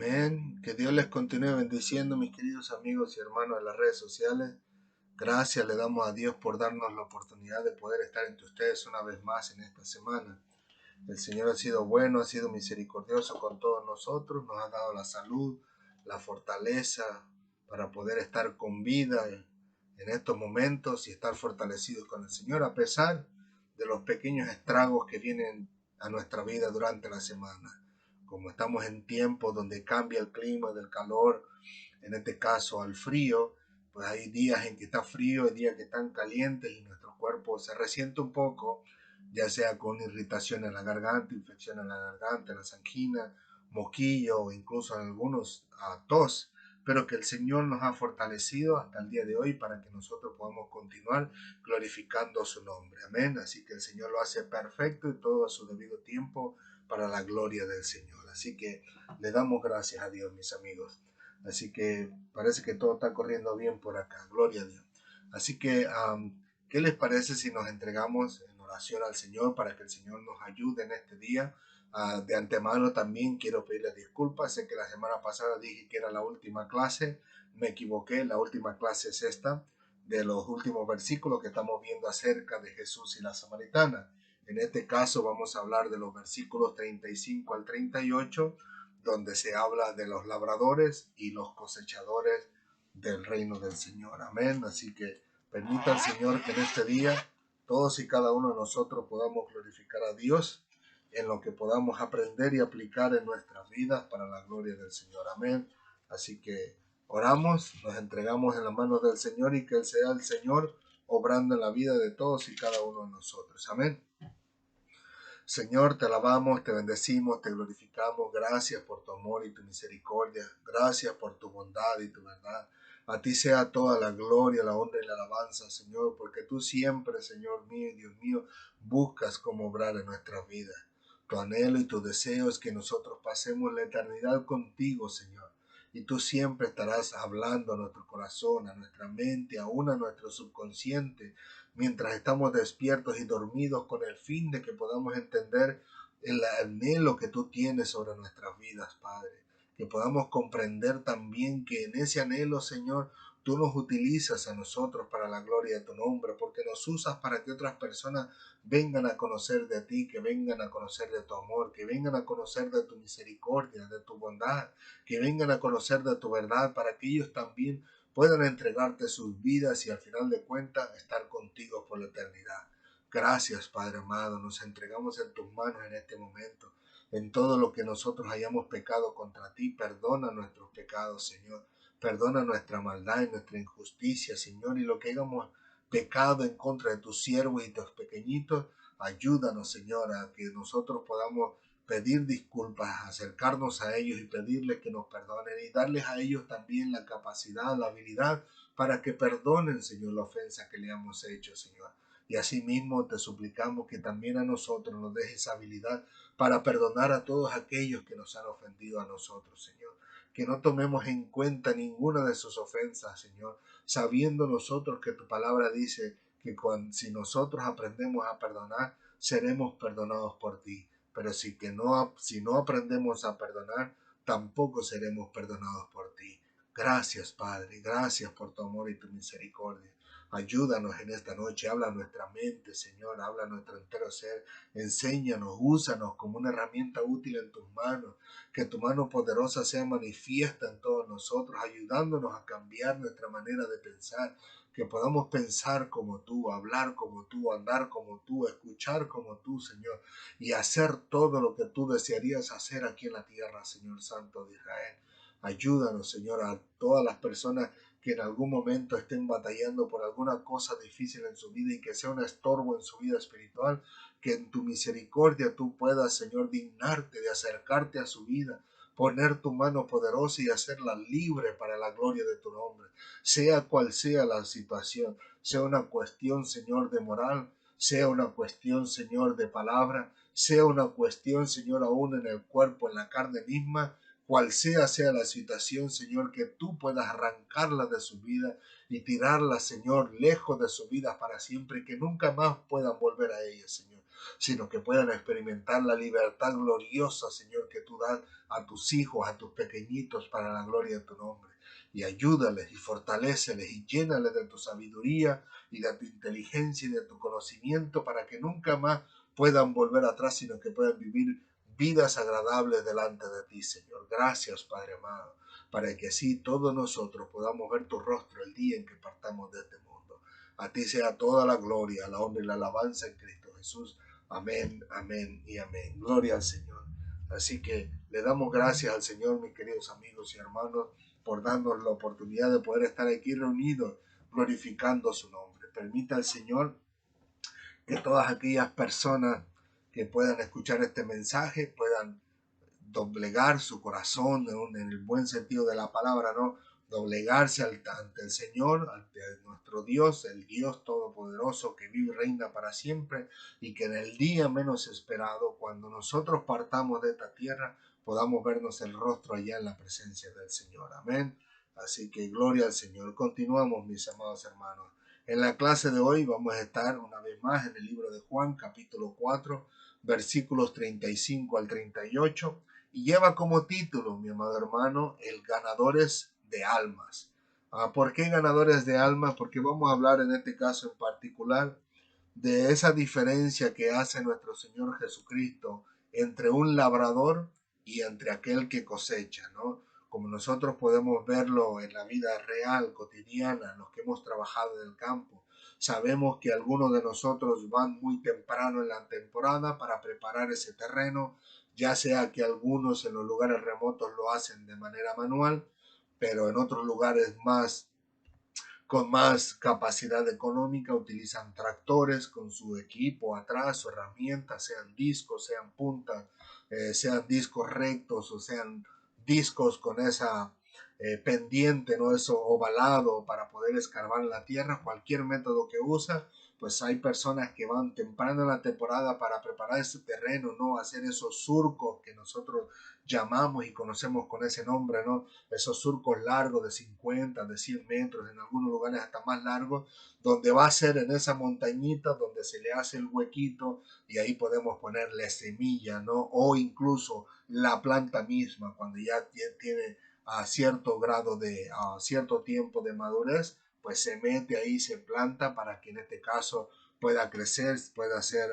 Amén. Que Dios les continúe bendiciendo, mis queridos amigos y hermanos de las redes sociales. Gracias le damos a Dios por darnos la oportunidad de poder estar entre ustedes una vez más en esta semana. El Señor ha sido bueno, ha sido misericordioso con todos nosotros, nos ha dado la salud, la fortaleza para poder estar con vida en estos momentos y estar fortalecidos con el Señor a pesar de los pequeños estragos que vienen a nuestra vida durante la semana. Como estamos en tiempos donde cambia el clima del calor, en este caso al frío, pues hay días en que está frío, hay días que están calientes y nuestro cuerpo se resiente un poco, ya sea con irritación en la garganta, infección en la garganta, en las anginas, moquillo o incluso en algunos tos, pero que el Señor nos ha fortalecido hasta el día de hoy para que nosotros podamos continuar glorificando su nombre. Amén. Así que el Señor lo hace perfecto y todo a su debido tiempo para la gloria del Señor. Así que le damos gracias a Dios, mis amigos. Así que parece que todo está corriendo bien por acá. Gloria a Dios. Así que, ¿qué les parece si nos entregamos en oración al Señor para que el Señor nos ayude en este día? De antemano también quiero pedirles disculpas. Sé que la semana pasada dije que era la última clase. Me equivoqué. La última clase es esta, de los últimos versículos que estamos viendo acerca de Jesús y la samaritana. En este caso vamos a hablar de los versículos 35 al 38, donde se habla de los labradores y los cosechadores del reino del Señor. Amén. Así que permita al Señor que en este día todos y cada uno de nosotros podamos glorificar a Dios en lo que podamos aprender y aplicar en nuestras vidas para la gloria del Señor. Amén. Así que oramos, nos entregamos en las manos del Señor y que Él sea el Señor obrando en la vida de todos y cada uno de nosotros. Amén. Señor, te alabamos, te bendecimos, te glorificamos. Gracias por tu amor y tu misericordia. Gracias por tu bondad y tu verdad. A ti sea toda la gloria, la honra y la alabanza, Señor, porque tú siempre, Señor mío y Dios mío, buscas cómo obrar en nuestra vida. Tu anhelo y tu deseo es que nosotros pasemos la eternidad contigo, Señor. Y tú siempre estarás hablando a nuestro corazón, a nuestra mente, aún a nuestro subconsciente, mientras estamos despiertos y dormidos, con el fin de que podamos entender el anhelo que tú tienes sobre nuestras vidas, Padre. Que podamos comprender también que en ese anhelo, Señor, tú nos utilizas a nosotros para la gloria de tu nombre, porque nos usas para que otras personas vengan a conocer de ti, que vengan a conocer de tu amor, que vengan a conocer de tu misericordia, de tu bondad, que vengan a conocer de tu verdad, para que ellos también puedan entregarte sus vidas y al final de cuentas estar contigo por la eternidad. Gracias, Padre amado, nos entregamos en tus manos en este momento. En todo lo que nosotros hayamos pecado contra ti, perdona nuestros pecados, Señor. Perdona nuestra maldad y nuestra injusticia, Señor, y lo que hayamos pecado en contra de tus siervos y tus pequeñitos, ayúdanos, Señor, a que nosotros podamos pedir disculpas, acercarnos a ellos y pedirles que nos perdonen y darles a ellos también la capacidad, la habilidad para que perdonen, Señor, la ofensa que le hemos hecho, Señor. Y asimismo te suplicamos que también a nosotros nos dejes esa habilidad para perdonar a todos aquellos que nos han ofendido a nosotros, Señor. Que no tomemos en cuenta ninguna de sus ofensas, Señor, sabiendo nosotros que tu palabra dice que si nosotros aprendemos a perdonar, seremos perdonados por ti. Pero si no aprendemos a perdonar, tampoco seremos perdonados por ti. Gracias, Padre, gracias por tu amor y tu misericordia. Ayúdanos en esta noche, habla a nuestra mente, Señor, habla a nuestro entero ser, enséñanos, úsanos como una herramienta útil en tus manos, que tu mano poderosa sea manifiesta en todos nosotros, ayudándonos a cambiar nuestra manera de pensar, que podamos pensar como tú, hablar como tú, andar como tú, escuchar como tú, Señor, y hacer todo lo que tú desearías hacer aquí en la tierra, Señor Santo de Israel. Ayúdanos, Señor, a todas las personas que en algún momento estén batallando por alguna cosa difícil en su vida y que sea un estorbo en su vida espiritual, que en tu misericordia tú puedas, Señor, dignarte de acercarte a su vida, poner tu mano poderosa y hacerla libre para la gloria de tu nombre, sea cual sea la situación, sea una cuestión, Señor, de moral, sea una cuestión, Señor, de palabra, sea una cuestión, Señor, aún en el cuerpo, en la carne misma, cual sea la situación, Señor, que tú puedas arrancarla de su vida y tirarla, Señor, lejos de su vida para siempre y que nunca más puedan volver a ella, Señor. sino que puedan experimentar la libertad gloriosa, Señor, que tú das a tus hijos, a tus pequeñitos, para la gloria de tu nombre. Y ayúdales y fortaléceles y llénales de tu sabiduría y de tu inteligencia y de tu conocimiento para que nunca más puedan volver atrás, sino que puedan vivir vidas agradables delante de ti, Señor. Gracias, Padre amado, para que así todos nosotros podamos ver tu rostro el día en que partamos de este mundo. A ti sea toda la gloria, la honra y la alabanza en Cristo Jesús. Amén, amén y amén. Gloria al Señor. Así que le damos gracias al Señor, mis queridos amigos y hermanos, por darnos la oportunidad de poder estar aquí reunidos glorificando su nombre. Permita al Señor que todas aquellas personas que puedan escuchar este mensaje puedan doblegar su corazón en el buen sentido de la palabra, ¿no? Doblegarse ante el Señor, ante nuestro Dios, el Dios Todopoderoso que vive y reina para siempre, y que en el día menos esperado, cuando nosotros partamos de esta tierra, podamos vernos el rostro allá en la presencia del Señor. Amén. Así que gloria al Señor. Continuamos, mis amados hermanos. En la clase de hoy vamos a estar una vez más en el libro de Juan, capítulo 4, versículos 35 al 38, y lleva como título, mi amado hermano, el ganadores de almas. ¿Por qué ganadores de almas? Porque vamos a hablar en este caso en particular de esa diferencia que hace nuestro Señor Jesucristo entre un labrador y entre aquel que cosecha, ¿no? Como nosotros podemos verlo en la vida real, cotidiana, los que hemos trabajado en el campo. Sabemos que algunos de nosotros van muy temprano en la temporada para preparar ese terreno, ya sea que algunos en los lugares remotos lo hacen de manera manual, pero en otros lugares con más capacidad económica utilizan tractores con su equipo atrás, su herramientas, sean discos, sean puntas, sean discos rectos o sean discos con esa pendiente, ¿no? Eso ovalado para poder escarbar en la tierra, cualquier método que usa, pues hay personas que van temprano en la temporada para preparar ese terreno, ¿no? Hacer esos surcos que nosotros llamamos y conocemos con ese nombre, ¿no? Esos surcos largos de 50, de 100 metros, en algunos lugares hasta más largos, donde va a ser en esa montañita donde se le hace el huequito y ahí podemos ponerle semilla, ¿no? O incluso la planta misma, cuando ya tiene a cierto grado a cierto tiempo de madurez, pues se mete ahí, se planta para que en este caso pueda crecer, pueda ser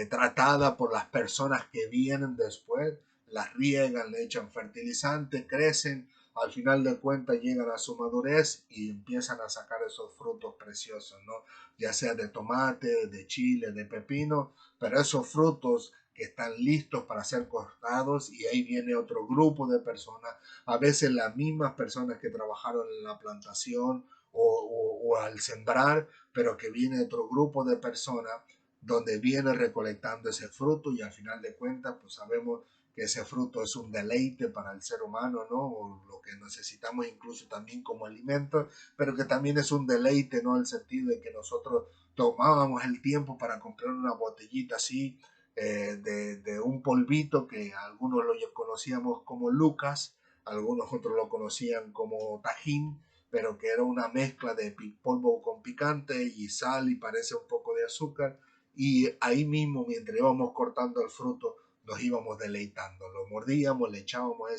tratada por las personas que vienen después, las riegan, le echan fertilizante, crecen, al final de cuentas llegan a su madurez y empiezan a sacar esos frutos preciosos, ¿no? Ya sea de tomate, de chile, de pepino, pero esos frutos que están listos para ser cortados, y ahí viene otro grupo de personas, a veces las mismas personas que trabajaron en la plantación o al sembrar, pero que viene otro grupo de personas donde viene recolectando ese fruto, y al final de cuentas pues sabemos que ese fruto es un deleite para el ser humano, ¿no? O lo que necesitamos incluso también como alimento, pero que también es un deleite, ¿no? En el sentido de que nosotros tomábamos el tiempo para comprar una botellita así de un polvito que algunos lo conocíamos como Lucas, algunos otros lo conocían como Tajín, pero que era una mezcla de polvo con picante y sal y parece un poco de azúcar, y ahí mismo mientras íbamos cortando el fruto nos íbamos deleitando, lo mordíamos, le echábamos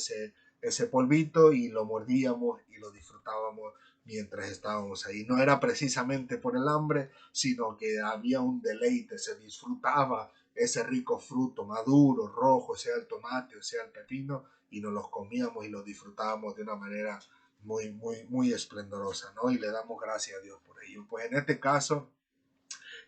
ese polvito y lo mordíamos y lo disfrutábamos mientras estábamos ahí. No era precisamente por el hambre, sino que había un deleite, se disfrutaba ese rico fruto maduro, rojo, sea el tomate o sea el pepino, y nos los comíamos y los disfrutábamos de una manera muy, muy, muy esplendorosa, ¿no? Y le damos gracias a Dios por ello. Pues en este caso,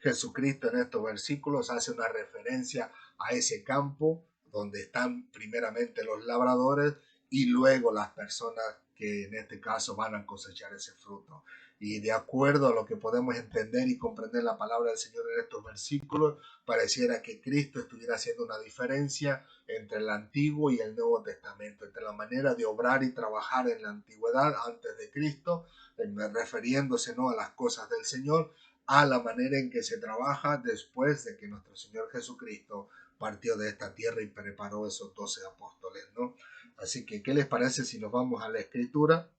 Jesucristo en estos versículos hace una referencia a ese campo donde están primeramente los labradores y luego las personas que en este caso van a cosechar ese fruto. Y de acuerdo a lo que podemos entender y comprender la palabra del Señor en estos versículos, pareciera que Cristo estuviera haciendo una diferencia entre el Antiguo y el Nuevo Testamento, entre la manera de obrar y trabajar en la antigüedad antes de Cristo, refiriéndose, ¿no?, a las cosas del Señor, a la manera en que se trabaja después de que nuestro Señor Jesucristo partió de esta tierra y preparó esos 12 apóstoles, ¿no? Así que, ¿qué les parece si nos vamos a la Escritura?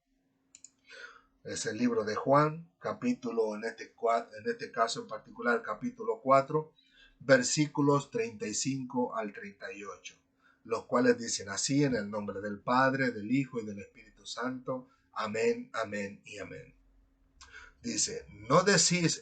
Es el libro de Juan, capítulo, en este caso en particular, capítulo 4, versículos 35 al 38, los cuales dicen así: en el nombre del Padre, del Hijo y del Espíritu Santo. Amén, amén y amén. Dice, no decís,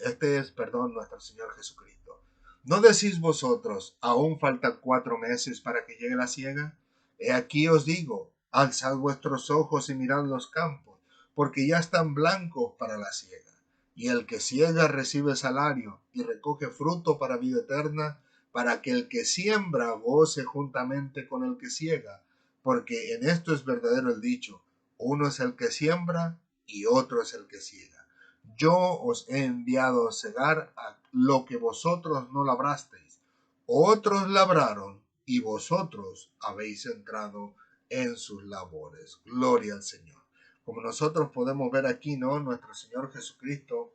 nuestro Señor Jesucristo, no decís vosotros, aún faltan 4 meses para que llegue la siega. He aquí os digo, alzad vuestros ojos y mirad los campos, porque ya están blancos para la siega. Y el que siega recibe salario y recoge fruto para vida eterna, para que el que siembra goce juntamente con el que siega, porque en esto es verdadero el dicho, uno es el que siembra y otro es el que siega. Yo os he enviado a cegar a lo que vosotros no labrasteis. Otros labraron y vosotros habéis entrado en sus labores. Gloria al Señor. Como nosotros podemos ver aquí, ¿no? Nuestro Señor Jesucristo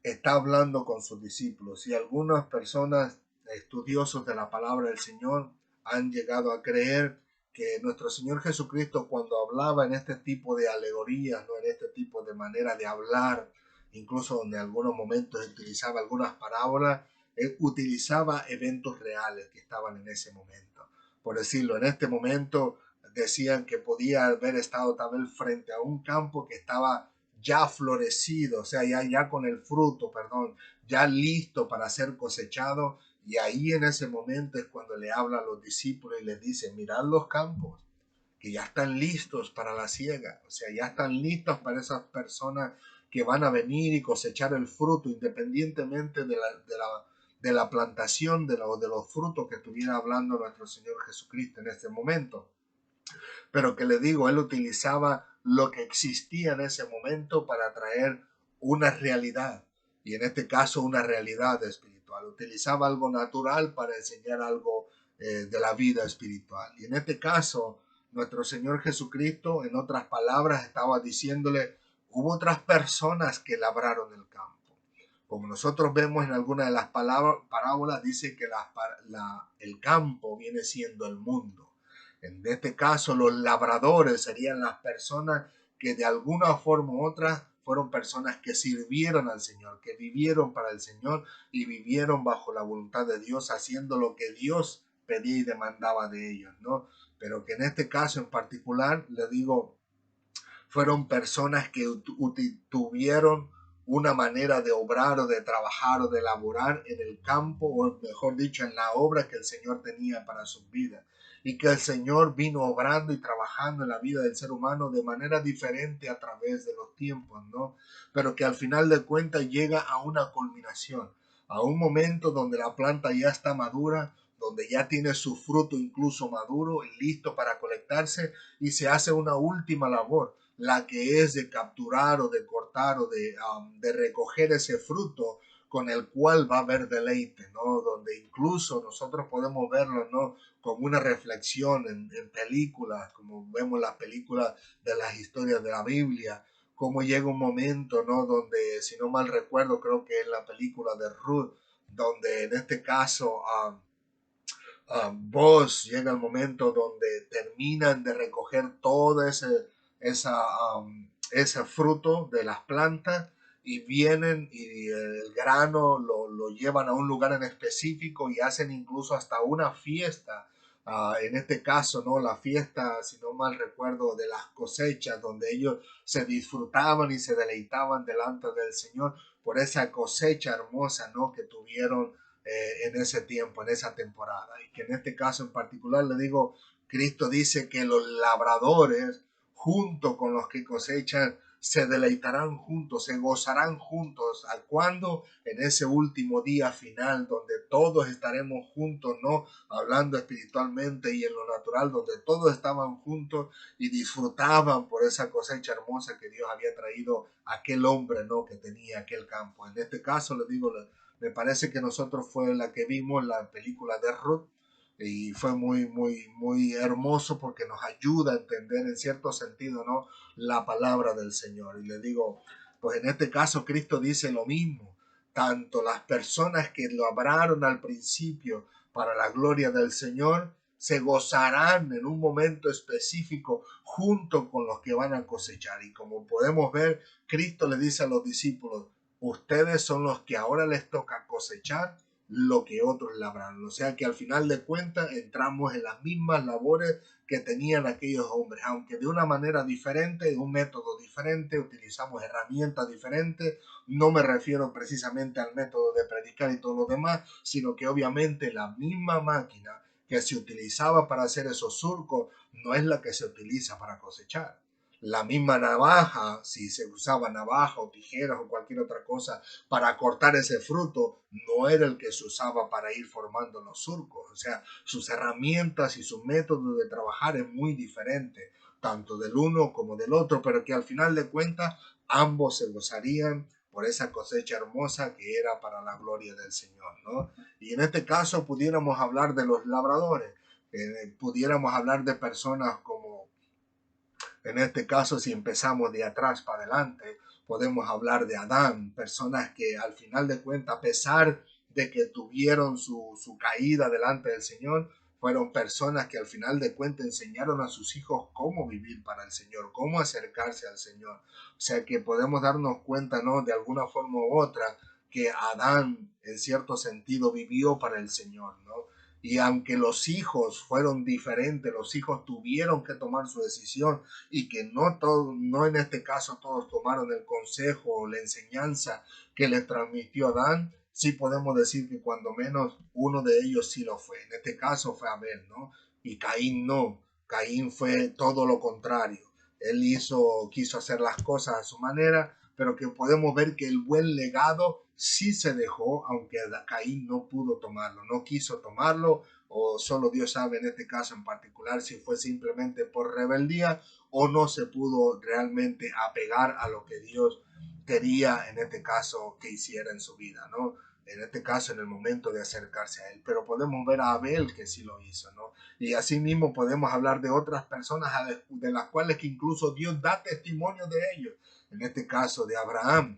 está hablando con sus discípulos y algunas personas estudiosos de la palabra del Señor han llegado a creer que nuestro Señor Jesucristo, cuando hablaba en este tipo de alegorías, ¿no? En este tipo de manera de hablar, incluso en algunos momentos utilizaba algunas parábolas, utilizaba eventos reales que estaban en ese momento. Por decirlo, en este momento decían que podía haber estado tal vez frente a un campo que estaba ya florecido, o sea, ya con el fruto, perdón, ya listo para ser cosechado. Y ahí en ese momento es cuando le habla a los discípulos y les dice, mirad los campos, que ya están listos para la siega, o sea, ya están listos para esas personas que van a venir y cosechar el fruto, independientemente de la plantación, de los frutos que estuviera hablando nuestro Señor Jesucristo en este momento. Pero que le digo, él utilizaba lo que existía en ese momento para traer una realidad, y en este caso una realidad espiritual. Utilizaba algo natural para enseñar algo de la vida espiritual. Y en este caso, nuestro Señor Jesucristo, en otras palabras, estaba diciéndole, hubo otras personas que labraron el campo. Como nosotros vemos en alguna de las parábolas, dice que el campo viene siendo el mundo. En este caso, los labradores serían las personas que de alguna forma u otra fueron personas que sirvieron al Señor, que vivieron para el Señor y vivieron bajo la voluntad de Dios, haciendo lo que Dios pedía y demandaba de ellos, ¿no? Pero que en este caso en particular, le digo, fueron personas que tuvieron una manera de obrar o de trabajar o de laborar en el campo, o mejor dicho, en la obra que el Señor tenía para sus vidas. Y que el Señor vino obrando y trabajando en la vida del ser humano de manera diferente a través de los tiempos, ¿no? Pero que al final de cuentas llega a una culminación, a un momento donde la planta ya está madura, donde ya tiene su fruto incluso maduro y listo para colectarse, y se hace una última labor, la que es de capturar o de cortar o de recoger ese fruto con el cual va a haber deleite, ¿no? Donde incluso nosotros podemos verlo, ¿no? Como una reflexión en películas, como vemos las películas de las historias de la Biblia, como llega un momento, ¿no? Donde, si no mal recuerdo, creo que es la película de Ruth, donde en este caso vos llega el momento donde terminan de recoger todo ese fruto de las plantas y vienen y el grano lo llevan a un lugar en específico y hacen incluso hasta una fiesta. En este caso, ¿no? La fiesta, si no mal recuerdo, de las cosechas, donde ellos se disfrutaban y se deleitaban delante del Señor por esa cosecha hermosa, ¿no? Que tuvieron en ese tiempo, en esa temporada. Y que en este caso en particular le digo, Cristo dice que los labradores, junto con los que cosechan, se deleitarán juntos, se gozarán juntos. ¿A cuándo? En ese último día final, donde todos estaremos juntos, ¿no? Hablando espiritualmente y en lo natural, donde todos estaban juntos y disfrutaban por esa cosecha hermosa que Dios había traído a aquel hombre, ¿no? Que tenía aquel campo. En este caso, le digo, me parece que nosotros fue la que vimos la película de Ruth y fue muy hermoso porque nos ayuda a entender en cierto sentido, ¿no? La palabra del Señor. Y le digo, pues en este caso Cristo dice lo mismo. Tanto las personas que lo labraron al principio para la gloria del Señor se gozarán en un momento específico junto con los que van a cosechar. Y como podemos ver, Cristo le dice a los discípulos, ustedes son los que ahora les toca cosechar lo que otros labraron. O sea que al final de cuentas entramos en las mismas labores que tenían aquellos hombres, aunque de una manera diferente, de un método diferente, utilizamos herramientas diferentes. No me refiero precisamente al método de predicar y todo lo demás, sino que obviamente la misma máquina que se utilizaba para hacer esos surcos no es la que se utiliza para cosechar. La misma navaja, si se usaba navaja o tijeras o cualquier otra cosa para cortar ese fruto, no era el que se usaba para ir formando los surcos. O sea, sus herramientas y su método de trabajar es muy diferente, tanto del uno como del otro, pero que al final de cuentas ambos se gozarían por esa cosecha hermosa que era para la gloria del Señor, ¿no? Y en este caso pudiéramos hablar de los labradores, pudiéramos hablar de personas como, en este caso, si empezamos de atrás para adelante, podemos hablar de Adán, personas que al final de cuentas, a pesar de que tuvieron su caída delante del Señor, fueron personas que al final de cuentas enseñaron a sus hijos cómo vivir para el Señor, cómo acercarse al Señor. O sea que podemos darnos cuenta, ¿no? De alguna forma u otra, que Adán en cierto sentido vivió para el Señor, ¿no? Y aunque los hijos fueron diferentes, los hijos tuvieron que tomar su decisión, y que no, todo, no en este caso todos tomaron el consejo o la enseñanza que les transmitió Adán, sí podemos decir que cuando menos uno de ellos sí lo fue. En este caso fue Abel, ¿no? Y Caín no. Caín fue todo lo contrario. Él quiso hacer las cosas a su manera, pero que podemos ver que el buen legado sí se dejó, aunque Caín no pudo tomarlo, no quiso tomarlo, o solo Dios sabe en este caso en particular si fue simplemente por rebeldía o no se pudo realmente apegar a lo que Dios quería en este caso que hiciera en su vida, ¿no? En este caso en el momento de acercarse a él, pero podemos ver a Abel que sí lo hizo, ¿no? Y así mismo podemos hablar de otras personas de las cuales que incluso Dios da testimonio de ellos, en este caso de Abraham,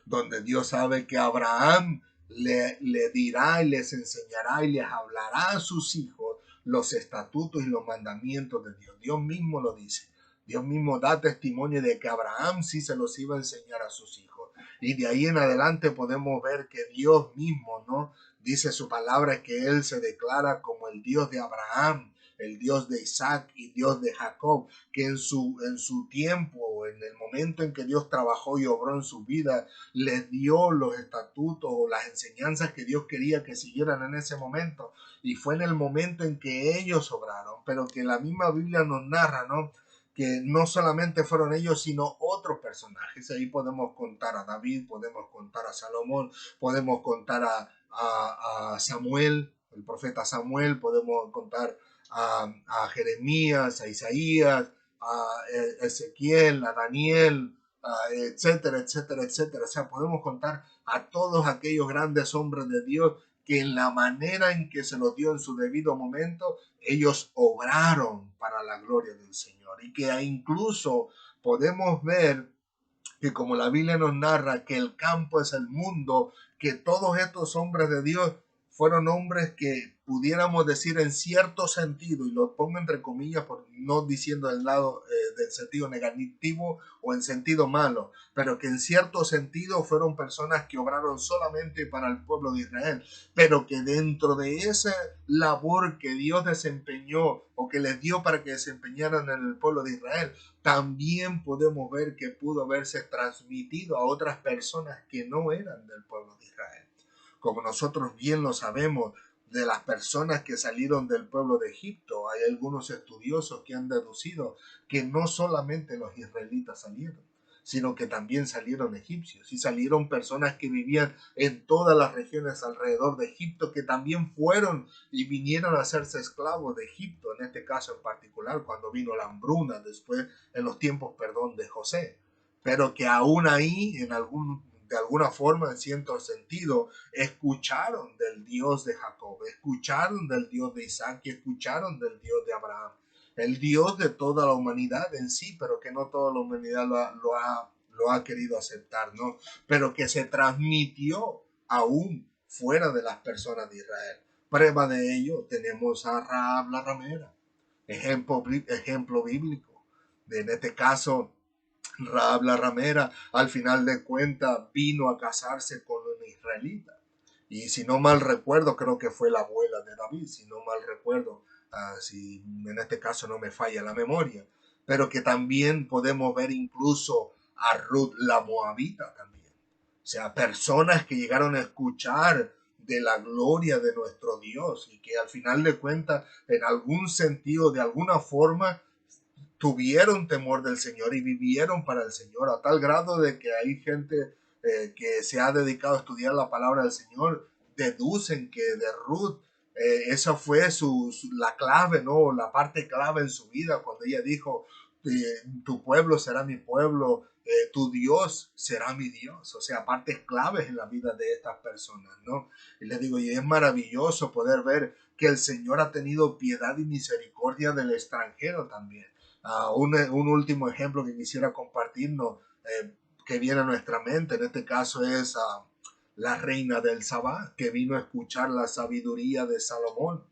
donde Dios sabe que Abraham le dirá y les enseñará y les hablará a sus hijos los estatutos y los mandamientos de Dios. Dios mismo lo dice. Dios mismo da testimonio de que Abraham sí se los iba a enseñar a sus hijos. Y de ahí en adelante podemos ver que Dios mismo, ¿no? Dice su palabra que Él se declara como el Dios de Abraham, el Dios de Isaac y Dios de Jacob, que en su tiempo, en el momento en que Dios trabajó y obró en su vida, les dio los estatutos o las enseñanzas que Dios quería que siguieran en ese momento. Y fue en el momento en que ellos obraron, pero que la misma Biblia nos narra, ¿no? Que no solamente fueron ellos, sino otros personajes. Ahí podemos contar a David, podemos contar a Salomón, podemos contar a Samuel, el profeta Samuel, podemos contar a Jeremías, a Isaías, a Ezequiel, a Daniel, etcétera, etcétera, etcétera. O sea, podemos contar a todos aquellos grandes hombres de Dios que en la manera en que se los dio en su debido momento, ellos obraron para la gloria del Señor. Y que incluso podemos ver que como la Biblia nos narra que el campo es el mundo, que todos estos hombres de Dios fueron hombres que pudiéramos decir en cierto sentido, y lo pongo entre comillas, por no diciendo del lado del sentido negativo o en sentido malo, pero que en cierto sentido fueron personas que obraron solamente para el pueblo de Israel, pero que dentro de esa labor que Dios desempeñó o que les dio para que desempeñaran en el pueblo de Israel, también podemos ver que pudo haberse transmitido a otras personas que no eran del pueblo de Israel. Como nosotros bien lo sabemos, de las personas que salieron del pueblo de Egipto, hay algunos estudiosos que han deducido que no solamente los israelitas salieron, sino que también salieron egipcios y salieron personas que vivían en todas las regiones alrededor de Egipto, que también fueron y vinieron a hacerse esclavos de Egipto, en este caso en particular cuando vino la hambruna después en los tiempos, perdón, de José, pero que aún ahí de alguna forma, en cierto sentido, escucharon del Dios de Jacob, escucharon del Dios de Isaac y escucharon del Dios de Abraham, el Dios de toda la humanidad en sí, pero que no toda la humanidad lo ha querido aceptar, ¿no? Pero que se transmitió aún fuera de las personas de Israel. Prueba de ello tenemos a Rahab la ramera, ejemplo bíblico. En este caso, Rahab la ramera, al final de cuentas, vino a casarse con un israelita. Y si no mal recuerdo, creo que fue la abuela de David, si no mal recuerdo, si en este caso no me falla la memoria, pero que también podemos ver incluso a Ruth la Moabita también. O sea, personas que llegaron a escuchar de la gloria de nuestro Dios y que al final de cuentas, en algún sentido, de alguna forma, tuvieron temor del Señor y vivieron para el Señor, a tal grado de que hay gente que se ha dedicado a estudiar la palabra del Señor, deducen que de Ruth esa fue la clave, ¿no? La parte clave en su vida, cuando ella dijo, tu pueblo será mi pueblo, tu Dios será mi Dios. O sea, partes claves en la vida de estas personas, ¿no? Y les digo, y es maravilloso poder ver que el Señor ha tenido piedad y misericordia del extranjero también. Un último ejemplo que quisiera compartirnos, que viene a nuestra mente, en este caso es la reina del Sabá, que vino a escuchar la sabiduría de Salomón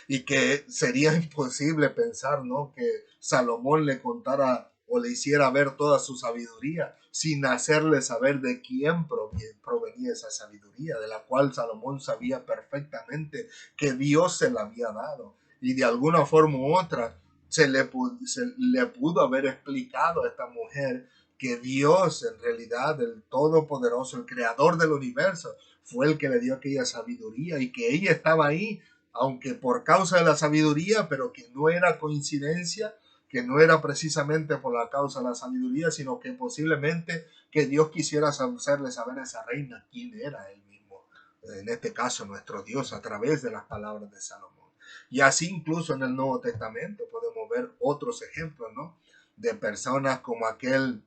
y que sería imposible pensar, ¿no? Que Salomón le contara o le hiciera ver toda su sabiduría sin hacerle saber de quién provenía esa sabiduría, de la cual Salomón sabía perfectamente que Dios se la había dado. Y de alguna forma u otra se le pudo haber explicado a esta mujer que Dios, en realidad, el Todopoderoso, el Creador del universo, fue el que le dio aquella sabiduría y que ella estaba ahí aunque por causa de la sabiduría, pero que no era coincidencia, que no era precisamente por la causa de la sabiduría, sino que posiblemente que Dios quisiera hacerle saber a esa reina quién era él mismo, en este caso nuestro Dios, a través de las palabras de Salomón. Y así incluso en el Nuevo Testamento podemos ver otros ejemplos, ¿no? De personas como aquel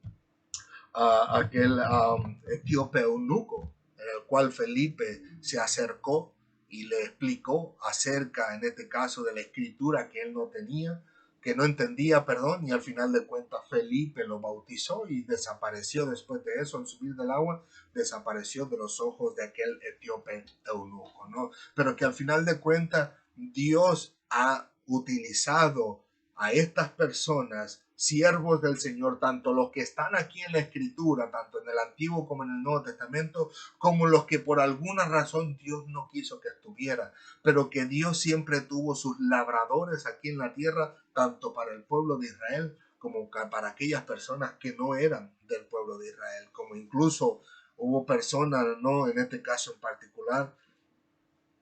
etíope eunuco, en el cual Felipe se acercó y le explicó acerca, en este caso, de la escritura que él no tenía, que no entendía, perdón, y al final de cuentas Felipe lo bautizó y desapareció después de eso, al subir del agua, desapareció de los ojos de aquel etíope eunuco, ¿no? Pero que al final de cuentas Dios ha utilizado a estas personas, siervos del Señor, tanto los que están aquí en la Escritura, tanto en el Antiguo como en el Nuevo Testamento, como los que por alguna razón Dios no quiso que estuvieran, pero que Dios siempre tuvo sus labradores aquí en la tierra, tanto para el pueblo de Israel como para aquellas personas que no eran del pueblo de Israel, como incluso hubo personas, no en este caso en particular,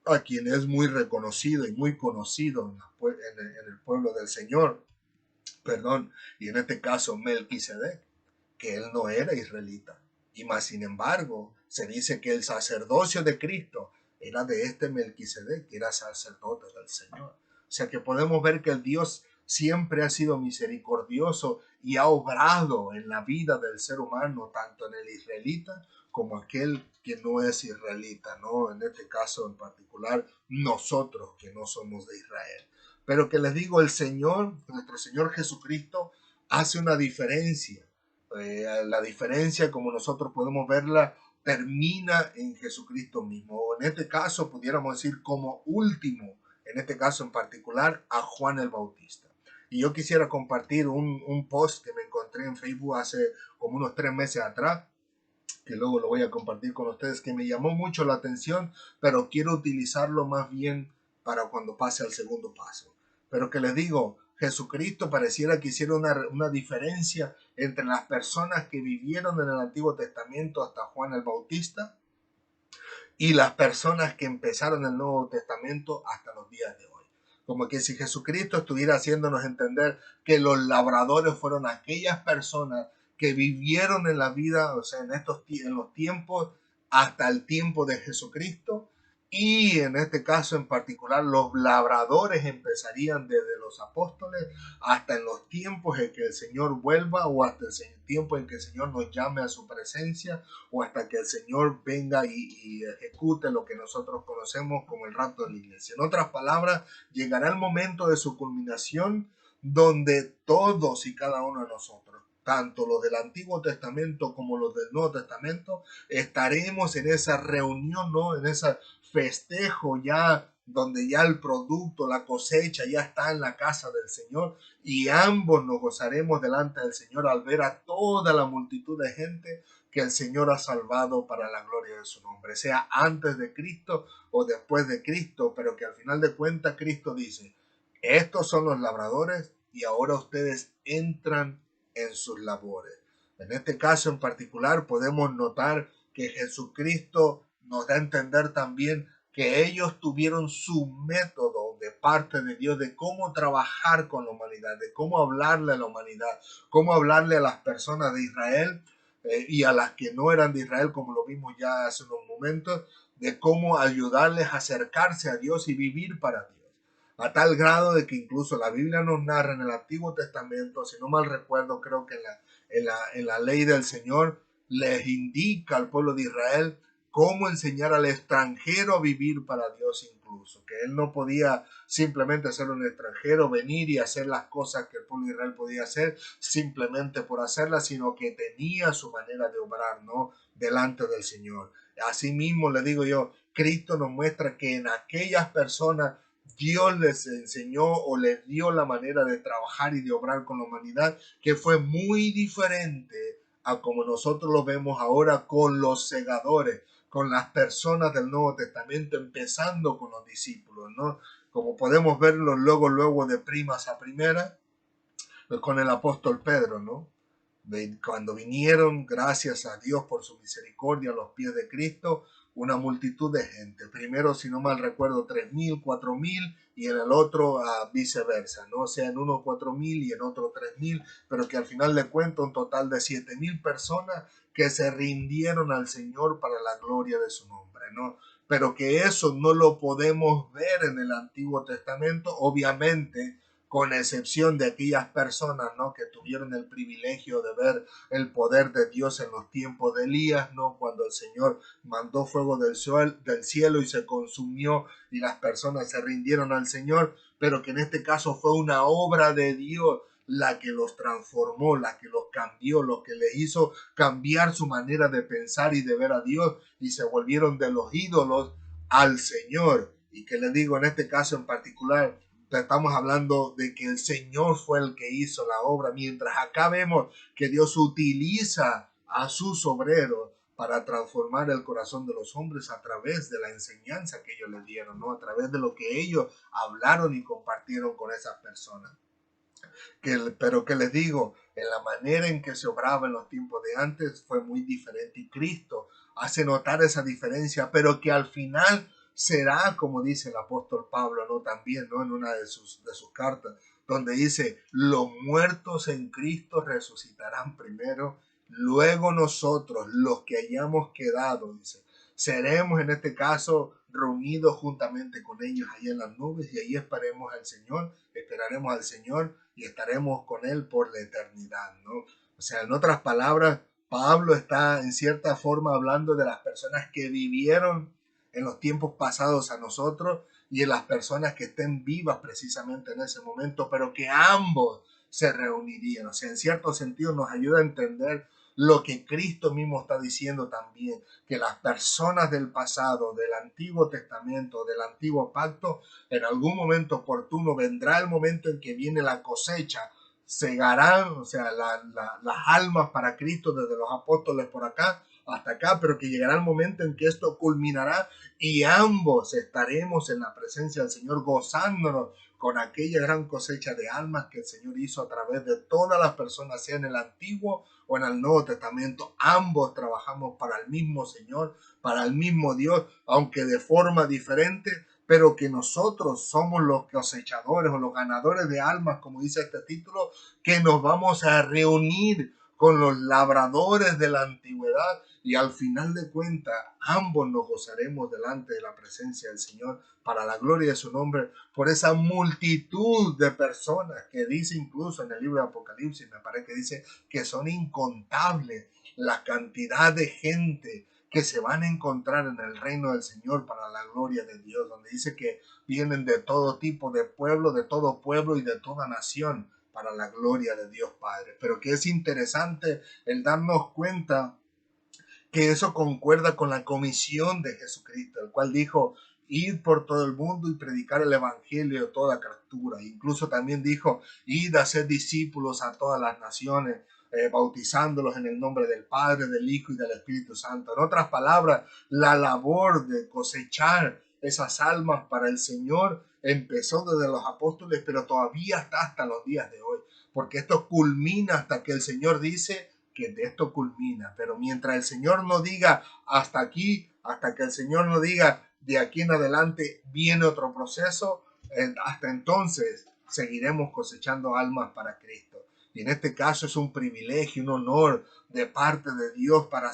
a quien es muy reconocido y muy conocido en el pueblo del Señor, perdón, y en este caso Melquisedec, que él no era israelita. Y más sin embargo, se dice que el sacerdocio de Cristo era de este Melquisedec, que era sacerdote del Señor. O sea que podemos ver que el Dios siempre ha sido misericordioso y ha obrado en la vida del ser humano, tanto en el israelita como aquel que no es israelita, ¿no? En este caso en particular, nosotros que no somos de Israel. Pero que les digo, el Señor, nuestro Señor Jesucristo, hace una diferencia. La diferencia, como nosotros podemos verla, termina en Jesucristo mismo. O en este caso, pudiéramos decir como último, en este caso en particular, a Juan el Bautista. Y yo quisiera compartir un post que me encontré en Facebook hace como unos 3 meses atrás, que luego lo voy a compartir con ustedes, que me llamó mucho la atención, pero quiero utilizarlo más bien para cuando pase al segundo paso. Pero que les digo, Jesucristo pareciera que hiciera una diferencia entre las personas que vivieron en el Antiguo Testamento hasta Juan el Bautista y las personas que empezaron el Nuevo Testamento hasta los días de hoy. Como que si Jesucristo estuviera haciéndonos entender que los labradores fueron aquellas personas que vivieron en la vida, o sea, en los tiempos hasta el tiempo de Jesucristo, y en este caso en particular los labradores empezarían desde los apóstoles hasta en los tiempos en que el Señor vuelva o hasta el tiempo en que el Señor nos llame a su presencia o hasta que el Señor venga y ejecute lo que nosotros conocemos como el rapto de la iglesia. En otras palabras, llegará el momento de su culminación donde todos y cada uno de nosotros, tanto los del Antiguo Testamento como los del Nuevo Testamento, estaremos en esa reunión, ¿no? En ese festejo ya donde ya el producto, la cosecha ya está en la casa del Señor y ambos nos gozaremos delante del Señor al ver a toda la multitud de gente que el Señor ha salvado para la gloria de su nombre, sea antes de Cristo o después de Cristo, pero que al final de cuentas Cristo dice, estos son los labradores y ahora ustedes entran en sus labores. En este caso en particular podemos notar que Jesucristo nos da a entender también que ellos tuvieron su método de parte de Dios de cómo trabajar con la humanidad, de cómo hablarle a la humanidad, cómo hablarle a las personas de Israel y a las que no eran de Israel, como lo vimos ya hace unos momentos, de cómo ayudarles a acercarse a Dios y vivir para Dios. A tal grado de que incluso la Biblia nos narra en el Antiguo Testamento, si no mal recuerdo, creo que en la ley del Señor les indica al pueblo de Israel cómo enseñar al extranjero a vivir para Dios incluso, que él no podía simplemente ser un extranjero, venir y hacer las cosas que el pueblo de Israel podía hacer simplemente por hacerlas, sino que tenía su manera de obrar, ¿no? Delante del Señor. Asimismo, le digo yo, Cristo nos muestra que en aquellas personas Dios les enseñó o les dio la manera de trabajar y de obrar con la humanidad, que fue muy diferente a como nosotros lo vemos ahora con los segadores, con las personas del Nuevo Testamento, empezando con los discípulos, ¿no? Como podemos verlo luego de primas a primera, pues con el apóstol Pedro, ¿no? Cuando vinieron, gracias a Dios por su misericordia, a los pies de Cristo, una multitud de gente. Primero, si no mal recuerdo, 3.000, 4.000 y en el otro viceversa, ¿no? O sea, en uno 4.000 y en otro 3.000, pero que al final de cuentas un total de 7.000 personas que se rindieron al Señor para la gloria de su nombre, ¿no? Pero que eso no lo podemos ver en el Antiguo Testamento, obviamente, con excepción de aquellas personas, ¿no? Que tuvieron el privilegio de ver el poder de Dios en los tiempos de Elías, ¿no? Cuando el Señor mandó fuego del cielo y se consumió y las personas se rindieron al Señor, pero que en este caso fue una obra de Dios la que los transformó, la que los cambió, lo que les hizo cambiar su manera de pensar y de ver a Dios y se volvieron de los ídolos al Señor. Y que les digo en este caso en particular, estamos hablando de que el Señor fue el que hizo la obra, mientras acá vemos que Dios utiliza a sus obreros para transformar el corazón de los hombres a través de la enseñanza que ellos les dieron, ¿no? A través de lo que ellos hablaron y compartieron con esas personas. Pero que les digo, en la manera en que se obraba en los tiempos de antes fue muy diferente y Cristo hace notar esa diferencia, pero que al final será, como dice el apóstol Pablo, ¿no? También, ¿no? En una de sus cartas, donde dice, los muertos en Cristo resucitarán primero, luego nosotros, los que hayamos quedado, dice, seremos en este caso reunidos juntamente con ellos allá en las nubes y ahí esperaremos al Señor y estaremos con Él por la eternidad, ¿no? O sea, en otras palabras, Pablo está en cierta forma hablando de las personas que vivieron en los tiempos pasados a nosotros y en las personas que estén vivas precisamente en ese momento, pero que ambos se reunirían. O sea, en cierto sentido nos ayuda a entender lo que Cristo mismo está diciendo también, que las personas del pasado, del Antiguo Testamento, del Antiguo Pacto, en algún momento oportuno vendrá el momento en que viene la cosecha, segarán, o sea, las almas para Cristo desde los apóstoles por acá hasta acá, pero que llegará el momento en que esto culminará y ambos estaremos en la presencia del Señor gozándonos con aquella gran cosecha de almas que el Señor hizo a través de todas las personas, sea en el Antiguo o en el Nuevo Testamento. Ambos trabajamos para el mismo Señor, para el mismo Dios, aunque de forma diferente, pero que nosotros somos los cosechadores o los ganadores de almas, como dice este título, que nos vamos a reunir con los labradores de la antigüedad y al final de cuentas ambos nos gozaremos delante de la presencia del Señor para la gloria de su nombre por esa multitud de personas que dice incluso en el libro de Apocalipsis, me parece que dice que son incontables la cantidad de gente que se van a encontrar en el reino del Señor para la gloria de Dios, donde dice que vienen de todo tipo de todo pueblo y de toda nación para la gloria de Dios Padre. Pero que es interesante el darnos cuenta que eso concuerda con la comisión de Jesucristo, el cual dijo, id por todo el mundo y predicar el evangelio a toda criatura. Incluso también dijo, id a ser discípulos a todas las naciones, bautizándolos en el nombre del Padre, del Hijo y del Espíritu Santo. En otras palabras, la labor de cosechar esas almas para el Señor empezó desde los apóstoles, pero todavía está hasta los días de hoy, porque esto culmina hasta que el Señor dice que de esto culmina. Pero mientras el Señor no diga hasta aquí, hasta que el Señor no diga de aquí en adelante viene otro proceso, hasta entonces seguiremos cosechando almas para Cristo. Y en este caso es un privilegio, un honor de parte de Dios para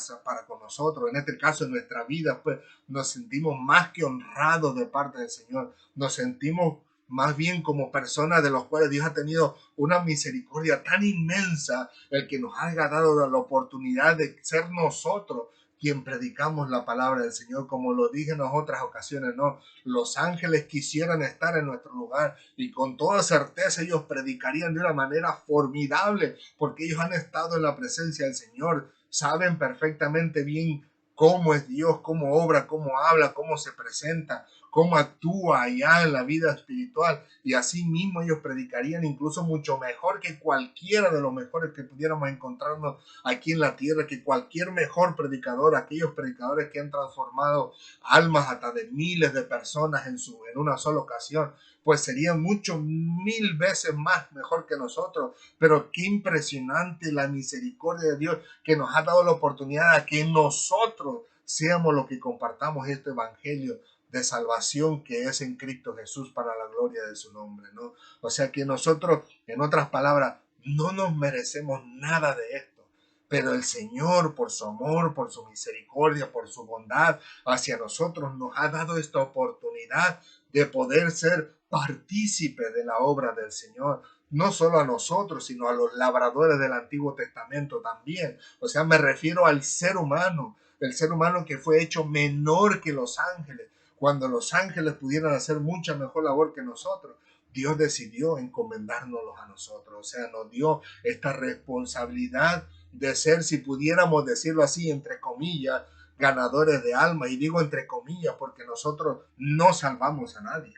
con nosotros. En este caso, en nuestra vida, pues nos sentimos más que honrados de parte del Señor. Nos sentimos más bien como personas de los cuales Dios ha tenido una misericordia tan inmensa, el que nos haya dado la oportunidad de ser nosotros quien predicamos la palabra del Señor, como lo dije en otras ocasiones, ¿no? Los ángeles quisieran estar en nuestro lugar y con toda certeza ellos predicarían de una manera formidable, porque ellos han estado en la presencia del Señor, saben perfectamente bien cómo es Dios, cómo obra, cómo habla, cómo se presenta, cómo actúa allá en la vida espiritual, y así mismo ellos predicarían incluso mucho mejor que cualquiera de los mejores que pudiéramos encontrarnos aquí en la tierra, que cualquier mejor predicador, aquellos predicadores que han transformado almas hasta de miles de personas en una sola ocasión, pues serían mucho, mil veces más mejor que nosotros. Pero qué impresionante la misericordia de Dios, que nos ha dado la oportunidad de que nosotros seamos los que compartamos este evangelio de salvación que es en Cristo Jesús para la gloria de su nombre, ¿no? O sea que nosotros, en otras palabras, no nos merecemos nada de esto, pero el Señor, por su amor, por su misericordia, por su bondad hacia nosotros, nos ha dado esta oportunidad de poder ser partícipes de la obra del Señor. No solo a nosotros, sino a los labradores del Antiguo Testamento también. O sea, me refiero al ser humano, el ser humano que fue hecho menor que los ángeles, cuando los ángeles pudieran hacer mucha mejor labor que nosotros. Dios decidió encomendárnoslos a nosotros, o sea, nos dio esta responsabilidad de ser, si pudiéramos decirlo así, entre comillas, ganadores de alma. Y digo entre comillas porque nosotros no salvamos a nadie,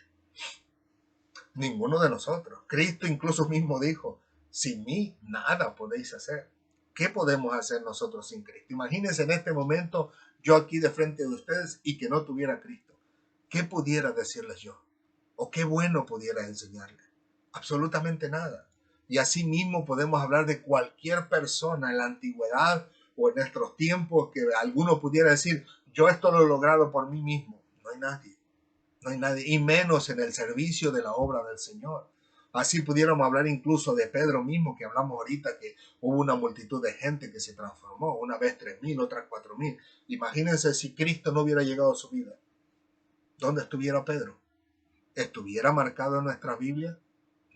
ninguno de nosotros. Cristo incluso mismo dijo, sin mí nada podéis hacer. ¿Qué podemos hacer nosotros sin Cristo? Imagínense en este momento yo aquí de frente de ustedes y que no tuviera Cristo. ¿Qué pudiera decirles yo? ¿O qué bueno pudiera enseñarles? Absolutamente nada. Y así mismo podemos hablar de cualquier persona en la antigüedad o en nuestros tiempos que alguno pudiera decir, yo esto lo he logrado por mí mismo. No hay nadie. No hay nadie, y menos en el servicio de la obra del Señor. Así pudiéramos hablar incluso de Pedro mismo, que hablamos ahorita, que hubo una multitud de gente que se transformó, una vez 3.000, otras 4.000. Imagínense si Cristo no hubiera llegado a su vida. ¿Dónde estuviera Pedro? ¿Estuviera marcado en nuestra Biblia?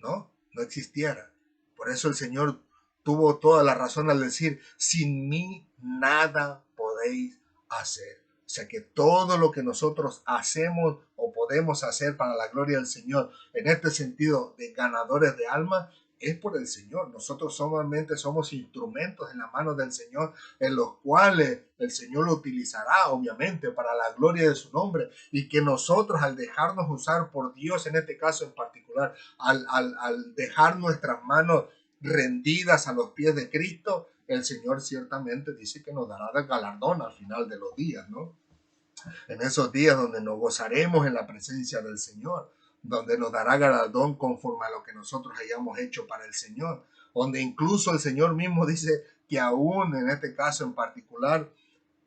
No, no existiera. Por eso el Señor tuvo toda la razón al decir, sin mí nada podéis hacer. O sea que todo lo que nosotros hacemos o podemos hacer para la gloria del Señor, en este sentido de ganadores de alma, es por el Señor. Nosotros solamente somos instrumentos en las manos del Señor, en los cuales el Señor lo utilizará, obviamente, para la gloria de su nombre. Y que nosotros, al dejarnos usar por Dios, en este caso en particular, al dejar nuestras manos rendidas a los pies de Cristo, el Señor ciertamente dice que nos dará de galardón al final de los días, ¿no? En esos días donde nos gozaremos en la presencia del Señor, donde nos dará galardón conforme a lo que nosotros hayamos hecho para el Señor, donde incluso el Señor mismo dice que aún en este caso en particular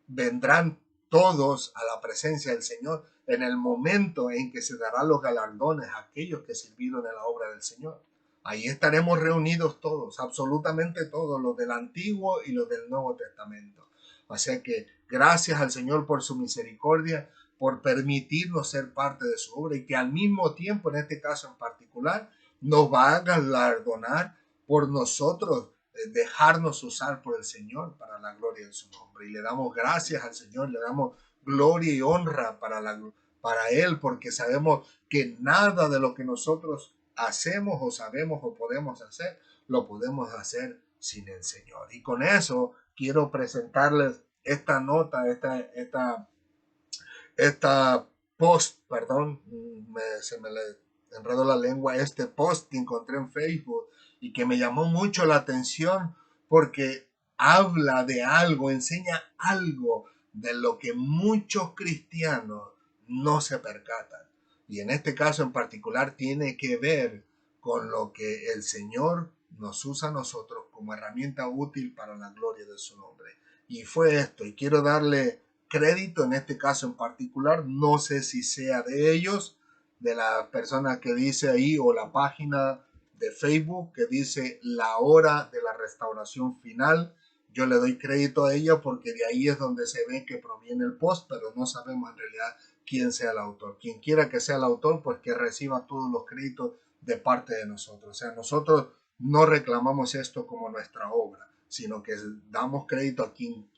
vendrán todos a la presencia del Señor en el momento en que se darán los galardones a aquellos que sirvieron en la obra del Señor. Ahí estaremos reunidos todos, absolutamente todos, los del Antiguo y los del Nuevo Testamento. O sea que gracias al Señor por su misericordia, por permitirnos ser parte de su obra y que al mismo tiempo, en este caso en particular, nos va a galardonar por nosotros dejarnos usar por el Señor para la gloria de su nombre. Y le damos gracias al Señor, le damos gloria y honra para Él, porque sabemos que nada de lo que nosotros hacemos o sabemos o podemos hacer, lo podemos hacer sin el Señor. Y con eso quiero presentarles esta nota, esta post, perdón, se me le enredó la lengua, este post que encontré en Facebook y que me llamó mucho la atención porque habla de algo, enseña algo de lo que muchos cristianos no se percatan. Y en este caso en particular tiene que ver con lo que el Señor nos usa a nosotros como herramienta útil para la gloria de su nombre. Y fue esto, y quiero darle crédito en este caso en particular, no sé si sea de ellos, de la persona que dice ahí, o la página de Facebook que dice la hora de la restauración final. Yo le doy crédito a ella porque de ahí es donde se ve que proviene el post, pero no sabemos en realidad quién sea el autor. Quien quiera que sea el autor, pues que reciba todos los créditos de parte de nosotros. O sea, nosotros no reclamamos esto como nuestra obra, sino que damos crédito a quien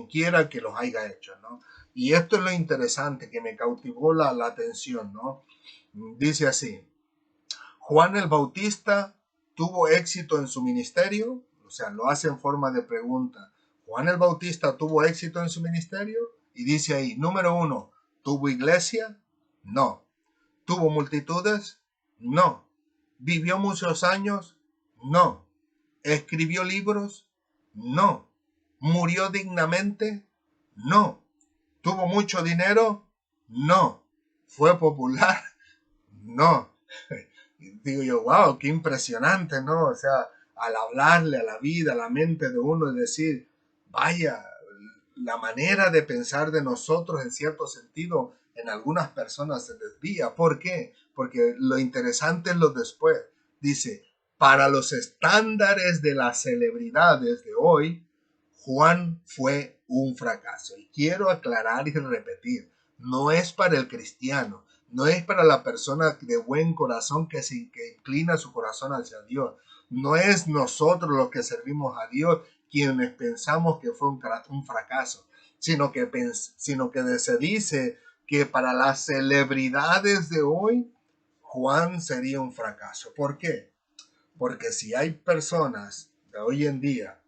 quiera que los haya hecho, ¿no? Y esto es lo interesante que me cautivó la atención, ¿no? Dice así: Juan el Bautista tuvo éxito en su ministerio, o sea, lo hace en forma de pregunta. Juan el Bautista tuvo éxito en su ministerio, y dice ahí, número 1, ¿tuvo iglesia? No. ¿Tuvo multitudes? No. ¿Vivió muchos años? No. ¿Escribió libros? No. ¿Murió dignamente? No. ¿Tuvo mucho dinero? No. ¿Fue popular? No. Digo yo, wow, qué impresionante, ¿no? O sea, al hablarle a la vida, a la mente de uno, y decir, vaya, la manera de pensar de nosotros en cierto sentido en algunas personas se desvía. ¿Por qué? Porque lo interesante es lo después. Dice, para los estándares de las celebridades de hoy, Juan fue un fracaso. Y quiero aclarar y repetir, no es para el cristiano, no es para la persona de buen corazón que inclina su corazón hacia Dios. No es nosotros los que servimos a Dios quienes pensamos que fue un fracaso, sino que se dice que para las celebridades de hoy, Juan sería un fracaso. ¿Por qué? Porque si hay personas de hoy en día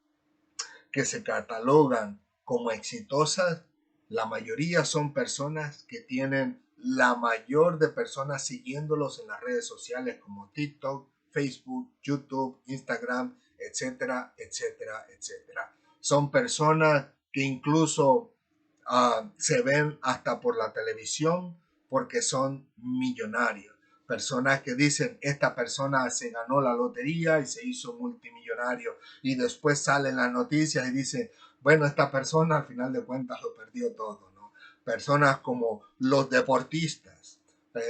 que se catalogan como exitosas, la mayoría son personas que tienen la mayor de personas siguiéndolos en las redes sociales como TikTok, Facebook, YouTube, Instagram, etcétera, etcétera, etcétera. Son personas que incluso se ven hasta por la televisión porque son millonarios. Personas que dicen, esta persona se ganó la lotería y se hizo multimillonario, y después salen las noticias y dicen, bueno, esta persona al final de cuentas lo perdió todo, ¿no? Personas como los deportistas.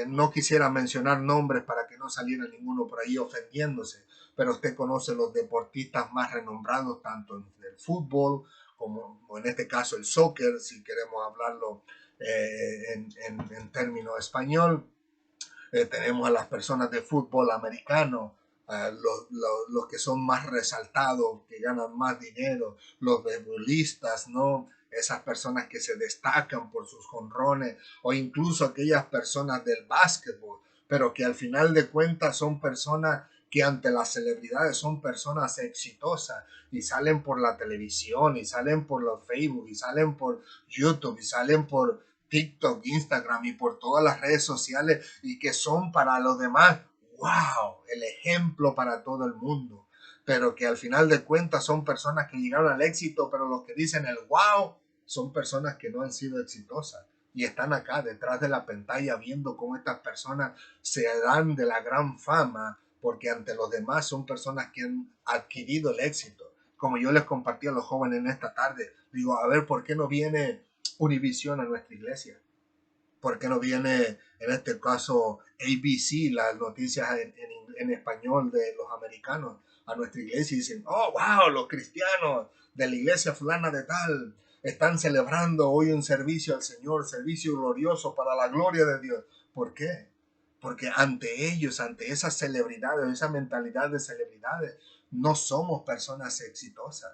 No quisiera mencionar nombres para que no saliera ninguno por ahí ofendiéndose, pero usted conoce los deportistas más renombrados, tanto en el fútbol como en este caso el soccer, si queremos hablarlo en términos español. Tenemos a las personas de fútbol americano, los que son más resaltados, que ganan más dinero, los beisbolistas, ¿no? Esas personas que se destacan por sus jonrones, o incluso aquellas personas del básquetbol, pero que al final de cuentas son personas que ante las celebridades son personas exitosas y salen por la televisión y salen por los Facebook y salen por YouTube y salen por TikTok, Instagram y por todas las redes sociales, y que son para los demás, wow, el ejemplo para todo el mundo, pero que al final de cuentas son personas que llegaron al éxito, pero los que dicen el wow son personas que no han sido exitosas y están acá detrás de la pantalla viendo cómo estas personas se dan de la gran fama, porque ante los demás son personas que han adquirido el éxito. Como yo les compartí a los jóvenes en esta tarde, digo, a ver, ¿por qué no viene Univision a nuestra iglesia? ¿Por qué no viene en este caso ABC, las noticias en español de los americanos, a nuestra iglesia y dicen, oh, wow, los cristianos de la iglesia fulana de tal están celebrando hoy un servicio al Señor, servicio glorioso para la gloria de Dios? ¿Por qué? Porque ante ellos, ante esas celebridades, esa mentalidad de celebridades, no somos personas exitosas.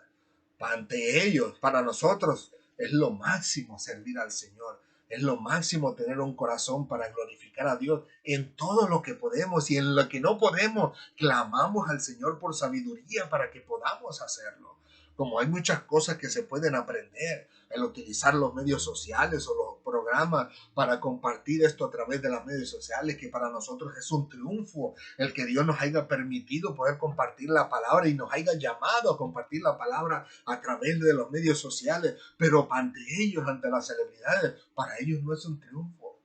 Ante ellos, para nosotros, es lo máximo servir al Señor. Es lo máximo tener un corazón para glorificar a Dios en todo lo que podemos, y en lo que no podemos, clamamos al Señor por sabiduría para que podamos hacerlo. Como hay muchas cosas que se pueden aprender, el utilizar los medios sociales o programas, para compartir esto a través de las redes sociales, que para nosotros es un triunfo el que Dios nos haya permitido poder compartir la palabra y nos haya llamado a compartir la palabra a través de los medios sociales, pero ante ellos, ante las celebridades, para ellos no es un triunfo,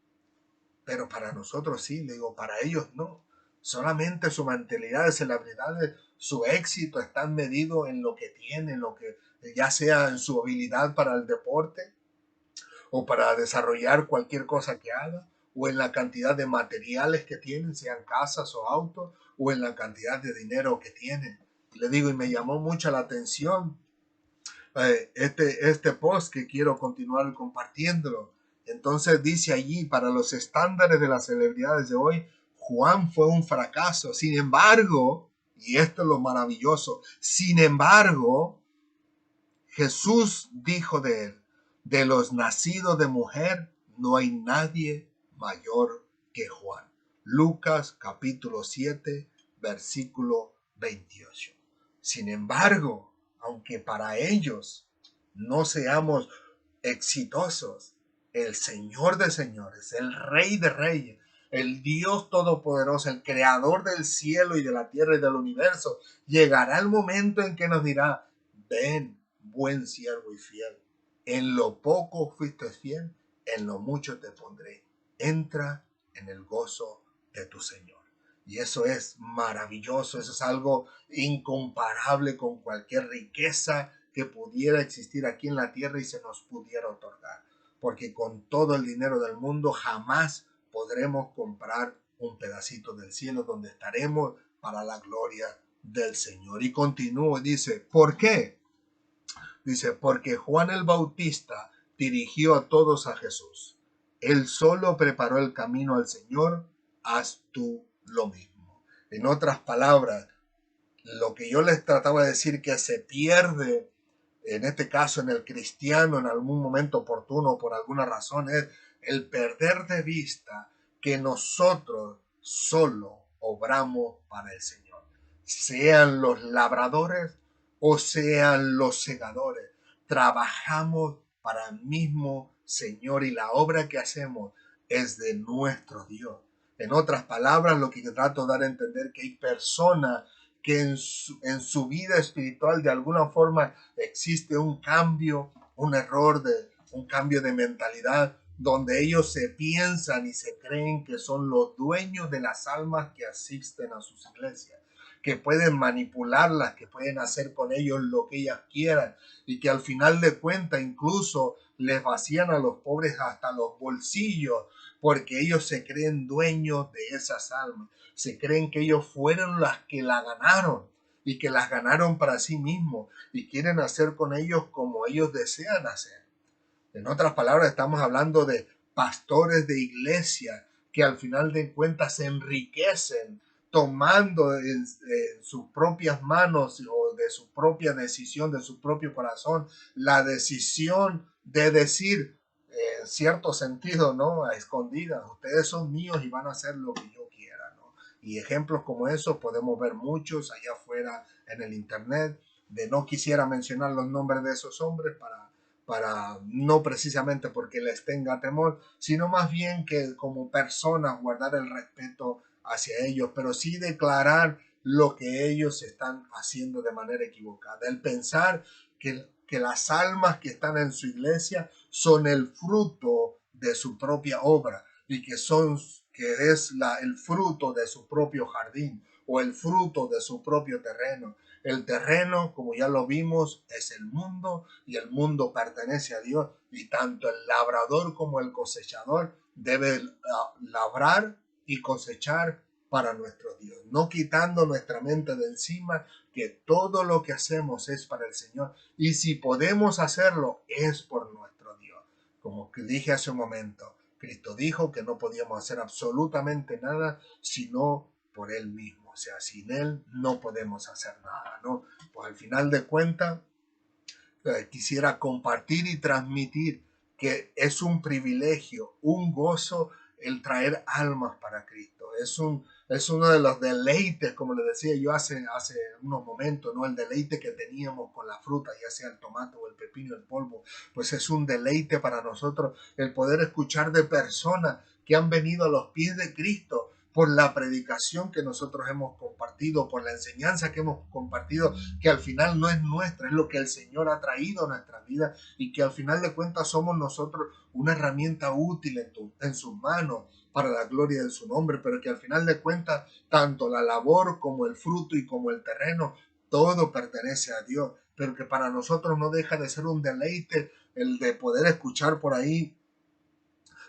pero para nosotros sí, le digo, para ellos no. Solamente su mentalidad de celebridades, su éxito está medido en lo que tiene, lo que ya sea en su habilidad para el deporte o para desarrollar cualquier cosa que haga, o en la cantidad de materiales que tienen, sean casas o autos, o en la cantidad de dinero que tienen. Le digo, y me llamó mucho la atención este post que quiero continuar compartiéndolo. Entonces dice allí, para los estándares de las celebridades de hoy, Juan fue un fracaso. Sin embargo, y esto es lo maravilloso, sin embargo, Jesús dijo de él, de los nacidos de mujer no hay nadie mayor que Juan. Lucas capítulo 7, versículo 28. Sin embargo, aunque para ellos no seamos exitosos, el Señor de señores, el Rey de reyes, el Dios todopoderoso, el creador del cielo y de la tierra y del universo, llegará el momento en que nos dirá, ven, buen siervo y fiel, en lo poco fuiste fiel, en lo mucho te pondré, entra en el gozo de tu Señor. Y eso es maravilloso, eso es algo incomparable con cualquier riqueza que pudiera existir aquí en la tierra y se nos pudiera otorgar, porque con todo el dinero del mundo jamás podremos comprar un pedacito del cielo donde estaremos para la gloria del Señor. Y continúa, dice, ¿por qué? Dice, porque Juan el Bautista dirigió a todos a Jesús. Él solo preparó el camino al Señor, haz tú lo mismo. En otras palabras, lo que yo les trataba de decir que se pierde, en este caso en el cristiano, en algún momento oportuno, por alguna razón, es el perder de vista que nosotros solo obramos para el Señor. Sean los labradores o sean los segadores, trabajamos para el mismo Señor y la obra que hacemos es de nuestro Dios. En otras palabras, lo que trato de dar a entender que hay personas que en su vida espiritual de alguna forma existe un cambio, un error, un cambio de mentalidad, donde ellos se piensan y se creen que son los dueños de las almas que asisten a sus iglesias, que pueden manipularlas, que pueden hacer con ellos lo que ellas quieran y que al final de cuentas incluso les vacían a los pobres hasta los bolsillos porque ellos se creen dueños de esas almas, se creen que ellos fueron las que la ganaron y que las ganaron para sí mismos y quieren hacer con ellos como ellos desean hacer. En otras palabras, estamos hablando de pastores de iglesia que al final de cuentas se enriquecen tomando en sus propias manos o de su propia decisión, de su propio corazón, la decisión de decir, en cierto sentido, ¿no? A escondidas, ustedes son míos y van a hacer lo que yo quiera, ¿no? Y ejemplos como esos podemos ver muchos allá afuera en el internet. No quisiera mencionar los nombres de esos hombres para no precisamente porque les tenga temor, sino más bien que como personas guardar el respeto hacia ellos, pero sí declarar lo que ellos están haciendo de manera equivocada. El pensar que las almas que están en su iglesia son el fruto de su propia obra y que es el fruto de su propio jardín o el fruto de su propio terreno. El terreno, como ya lo vimos, es el mundo y el mundo pertenece a Dios y tanto el labrador como el cosechador debe labrar y cosechar para nuestro Dios, no quitando nuestra mente de encima que todo lo que hacemos es para el Señor y si podemos hacerlo es por nuestro Dios. Como dije hace un momento, Cristo dijo que no podíamos hacer absolutamente nada sino por Él mismo. O sea, sin Él no podemos hacer nada, ¿no? Pues al final de cuentas, quisiera compartir y transmitir que es un privilegio, un gozo el traer almas para Cristo. Es uno de los deleites, como le decía yo hace unos momentos, ¿no? El deleite que teníamos con la fruta, ya sea el tomate o el pepino, el polvo, pues es un deleite para nosotros el poder escuchar de personas que han venido a los pies de Cristo por la predicación que nosotros hemos compartido, por la enseñanza que hemos compartido, que al final no es nuestra, es lo que el Señor ha traído a nuestra vida y que al final de cuentas somos nosotros una herramienta útil en sus manos para la gloria de su nombre, pero que al final de cuentas tanto la labor como el fruto y como el terreno, todo pertenece a Dios, pero que para nosotros no deja de ser un deleite el de poder escuchar por ahí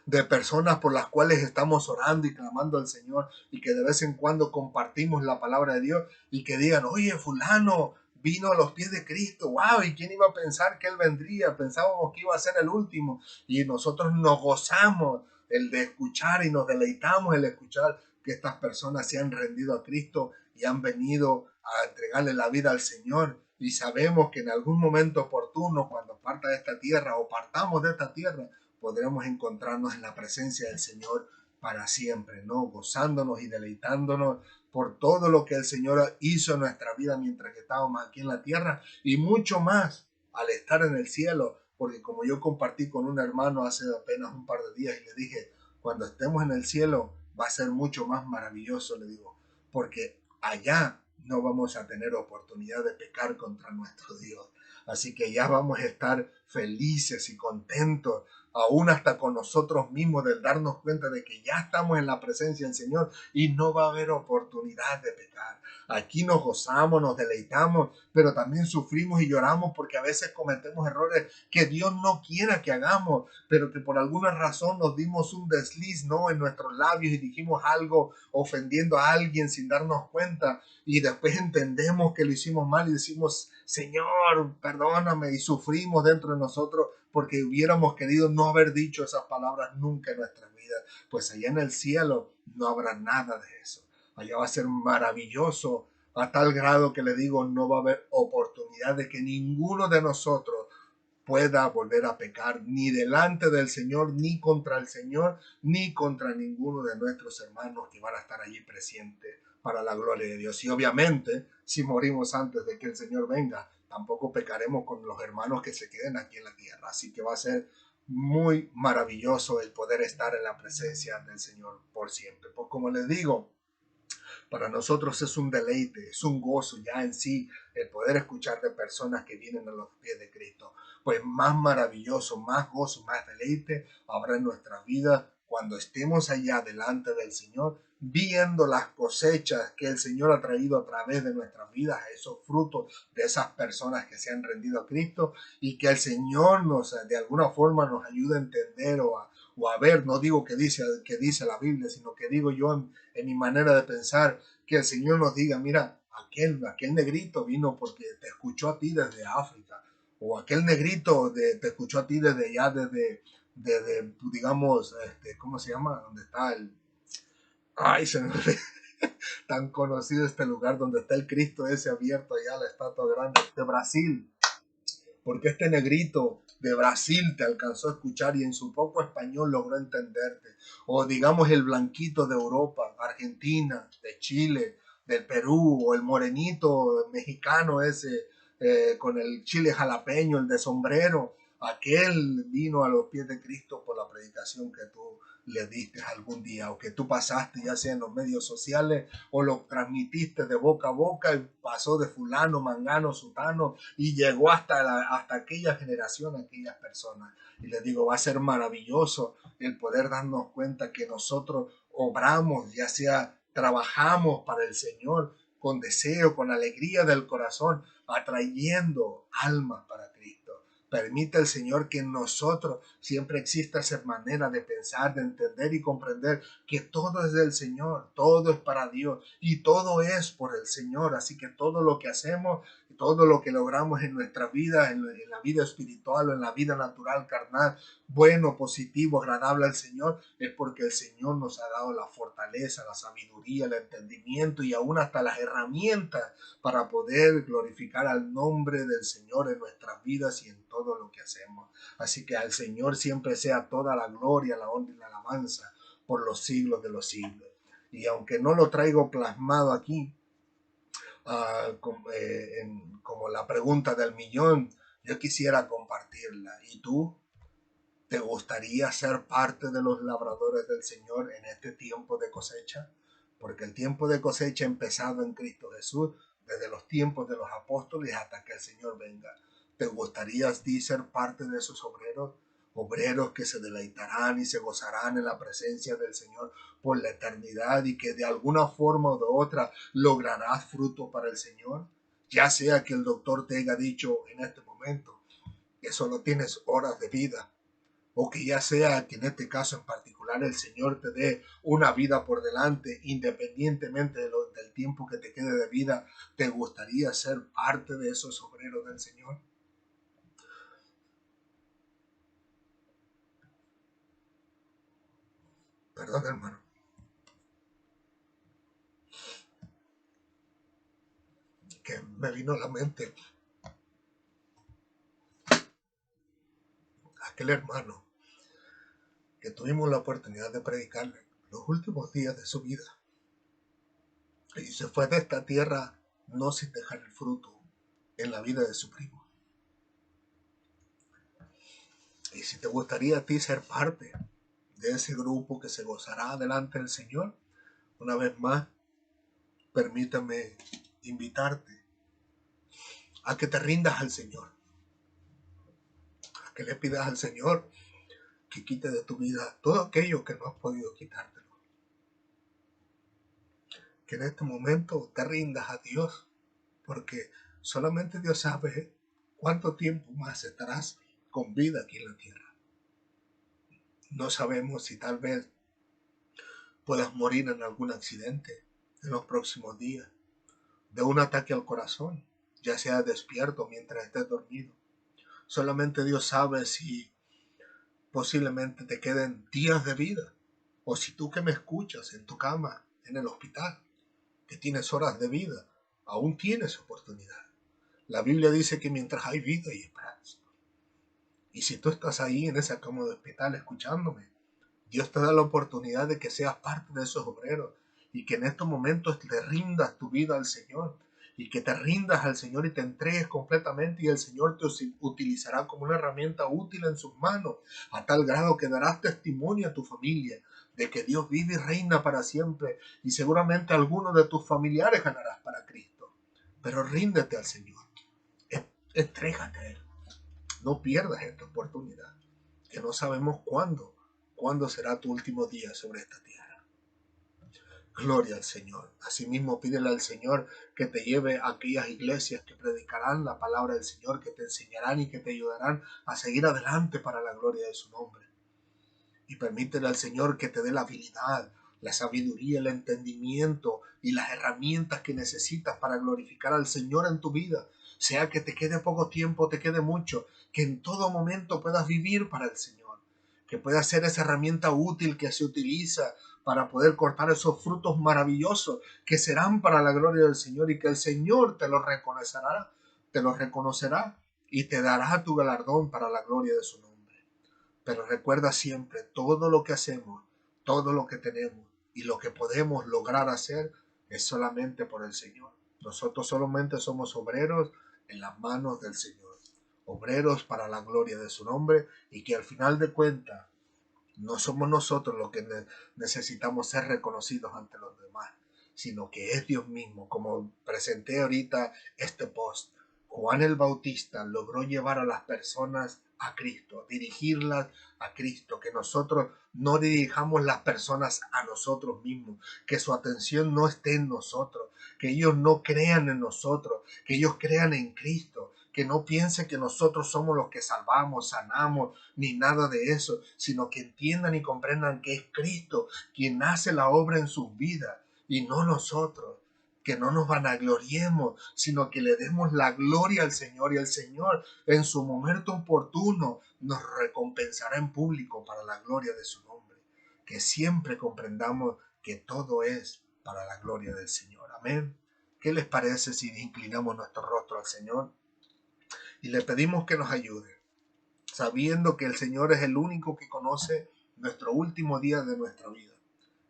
de personas por las cuales estamos orando y clamando al Señor y que de vez en cuando compartimos la palabra de Dios y que digan, oye, fulano vino a los pies de Cristo, wow, ¿y quién iba a pensar que Él vendría? Pensábamos que iba a ser el último y nosotros nos gozamos el de escuchar y nos deleitamos el escuchar que estas personas se han rendido a Cristo y han venido a entregarle la vida al Señor. Y sabemos que en algún momento oportuno, cuando parta de esta tierra o partamos de esta tierra, podremos encontrarnos en la presencia del Señor para siempre, ¿no? Gozándonos y deleitándonos por todo lo que el Señor hizo en nuestra vida mientras que estábamos aquí en la tierra y mucho más al estar en el cielo, porque como yo compartí con un hermano hace apenas un par de días y le dije, cuando estemos en el cielo va a ser mucho más maravilloso, le digo, porque allá no vamos a tener oportunidad de pecar contra nuestro Dios. Así que ya vamos a estar felices y contentos aún hasta con nosotros mismos, del darnos cuenta de que ya estamos en la presencia del Señor y no va a haber oportunidad de pecar. Aquí nos gozamos, nos deleitamos, pero también sufrimos y lloramos porque a veces cometemos errores que Dios no quiera que hagamos, pero que por alguna razón nos dimos un desliz, ¿no? En nuestros labios y dijimos algo ofendiendo a alguien sin darnos cuenta y después entendemos que lo hicimos mal y decimos, Señor, perdóname, y sufrimos dentro de nosotros porque hubiéramos querido no haber dicho esas palabras nunca en nuestra vida. Pues allá en el cielo no habrá nada de eso. Allá va a ser maravilloso a tal grado que le digo, no va a haber oportunidad de que ninguno de nosotros pueda volver a pecar ni delante del Señor, ni contra el Señor, ni contra ninguno de nuestros hermanos que van a estar allí presentes para la gloria de Dios. Y obviamente, si morimos antes de que el Señor venga, tampoco pecaremos con los hermanos que se queden aquí en la tierra. Así que va a ser muy maravilloso el poder estar en la presencia del Señor por siempre. Pues como les digo, para nosotros es un deleite, es un gozo ya en sí el poder escuchar de personas que vienen a los pies de Cristo. Pues más maravilloso, más gozo, más deleite habrá en nuestras vidas cuando estemos allá delante del Señor, viendo las cosechas que el Señor ha traído a través de nuestras vidas, esos frutos de esas personas que se han rendido a Cristo y que el Señor nos, de alguna forma, nos ayude a entender o a ver, no digo que dice la Biblia, sino que digo yo en mi manera de pensar, que el Señor nos diga, mira, aquel negrito vino porque te escuchó a ti desde África, o aquel negrito te escuchó a ti desde allá, desde digamos, ¿cómo se llama? ¿Dónde está el... Ay, se me tan conocido este lugar donde está el Cristo ese abierto allá, la estatua grande de Brasil, porque este negrito de Brasil te alcanzó a escuchar y en su poco español logró entenderte. O digamos el blanquito de Europa, Argentina, de Chile, del Perú, o el morenito mexicano ese con el chile jalapeño, el de sombrero. Aquel vino a los pies de Cristo por la predicación que tú le diste algún día o que tú pasaste ya sea en los medios sociales o lo transmitiste de boca a boca y pasó de fulano, mangano, sutano y llegó hasta aquella generación, aquellas personas. Y les digo, va a ser maravilloso el poder darnos cuenta que nosotros obramos, ya sea trabajamos para el Señor con deseo, con alegría del corazón, atrayendo almas para Cristo. Permite el Señor que en nosotros siempre exista esa manera de pensar, de entender y comprender que todo es del Señor, todo es para Dios y todo es por el Señor. Así que todo lo que hacemos, todo lo que logramos en nuestra vida, en la vida espiritual o en la vida natural, carnal, bueno, positivo, agradable al Señor, es porque el Señor nos ha dado la fortaleza, la sabiduría, el entendimiento y aún hasta las herramientas para poder glorificar al nombre del Señor en nuestras vidas y en todo lo que hacemos. Así que al Señor siempre sea toda la gloria, la honra y la alabanza por los siglos de los siglos. Y aunque no lo traigo plasmado aquí, como la pregunta del millón, yo quisiera compartirla. ¿Y tú? ¿Te gustaría ser parte de los labradores del Señor en este tiempo de cosecha? Porque el tiempo de cosecha ha empezado en Cristo Jesús desde los tiempos de los apóstoles hasta que el Señor venga. ¿Te gustaría a ti ser parte de esos obreros? Obreros que se deleitarán y se gozarán en la presencia del Señor por la eternidad y que de alguna forma o de otra lograrás fruto para el Señor. Ya sea que el doctor te haya dicho en este momento que solo tienes horas de vida, o que ya sea que en este caso en particular el Señor te dé una vida por delante, independientemente del tiempo que te quede de vida, ¿te gustaría ser parte de esos obreros del Señor? Perdón, hermano, que me vino a la mente aquel hermano que tuvimos la oportunidad de predicarle los últimos días de su vida y se fue de esta tierra no sin dejar el fruto en la vida de su primo. Y si te gustaría a ti ser parte de ese grupo que se gozará delante del Señor, una vez más, permítame invitarte a que te rindas al Señor, a que le pidas al Señor que quite de tu vida todo aquello que no has podido quitártelo. Que en este momento te rindas a Dios, porque solamente Dios sabe cuánto tiempo más estarás con vida aquí en la tierra. No sabemos si tal vez puedas morir en algún accidente en los próximos días, de un ataque al corazón, ya sea despierto mientras estés dormido. Solamente Dios sabe si posiblemente te queden días de vida, o si tú que me escuchas en tu cama, en el hospital, que tienes horas de vida, aún tienes oportunidad. La Biblia dice que mientras hay vida hay esperanza. Y si tú estás ahí en esa cama de hospital escuchándome, Dios te da la oportunidad de que seas parte de esos obreros y que en estos momentos te rindas tu vida al Señor y que te rindas al Señor y te entregues completamente y el Señor te utilizará como una herramienta útil en sus manos a tal grado que darás testimonio a tu familia de que Dios vive y reina para siempre y seguramente algunos de tus familiares ganarás para Cristo. Pero ríndete al Señor, entrégate a Él, no pierdas esta oportunidad, que no sabemos cuándo será tu último día sobre esta tierra. Gloria al Señor. Asimismo, pídele al Señor que te lleve a aquellas iglesias que predicarán la palabra del Señor, que te enseñarán y que te ayudarán a seguir adelante para la gloria de su nombre. Y permítele al Señor que te dé la habilidad, la sabiduría, el entendimiento y las herramientas que necesitas para glorificar al Señor en tu vida. Sea que te quede poco tiempo, te quede mucho, que en todo momento puedas vivir para el Señor, que pueda ser esa herramienta útil que se utiliza para poder cortar esos frutos maravillosos que serán para la gloria del Señor y que el Señor te los reconocerá y te dará tu galardón para la gloria de su nombre. Pero recuerda siempre, todo lo que hacemos, todo lo que tenemos y lo que podemos lograr hacer es solamente por el Señor. Nosotros solamente somos obreros en las manos del Señor, obreros para la gloria de su nombre y que al final de cuentas no somos nosotros los que necesitamos ser reconocidos ante los demás, sino que es Dios mismo. Como presenté ahorita este post, Juan el Bautista logró llevar a las personas a Cristo, dirigirlas a Cristo, que nosotros no dirijamos las personas a nosotros mismos, que su atención no esté en nosotros, que ellos no crean en nosotros, que ellos crean en Cristo, que no piensen que nosotros somos los que salvamos, sanamos, ni nada de eso, sino que entiendan y comprendan que es Cristo quien hace la obra en sus vidas y no nosotros. Que no nos vanagloriemos, sino que le demos la gloria al Señor y el Señor en su momento oportuno nos recompensará en público para la gloria de su nombre. Que siempre comprendamos que todo es para la gloria del Señor. Amén. ¿Qué les parece si inclinamos nuestro rostro al Señor y le pedimos que nos ayude, sabiendo que el Señor es el único que conoce nuestro último día de nuestra vida?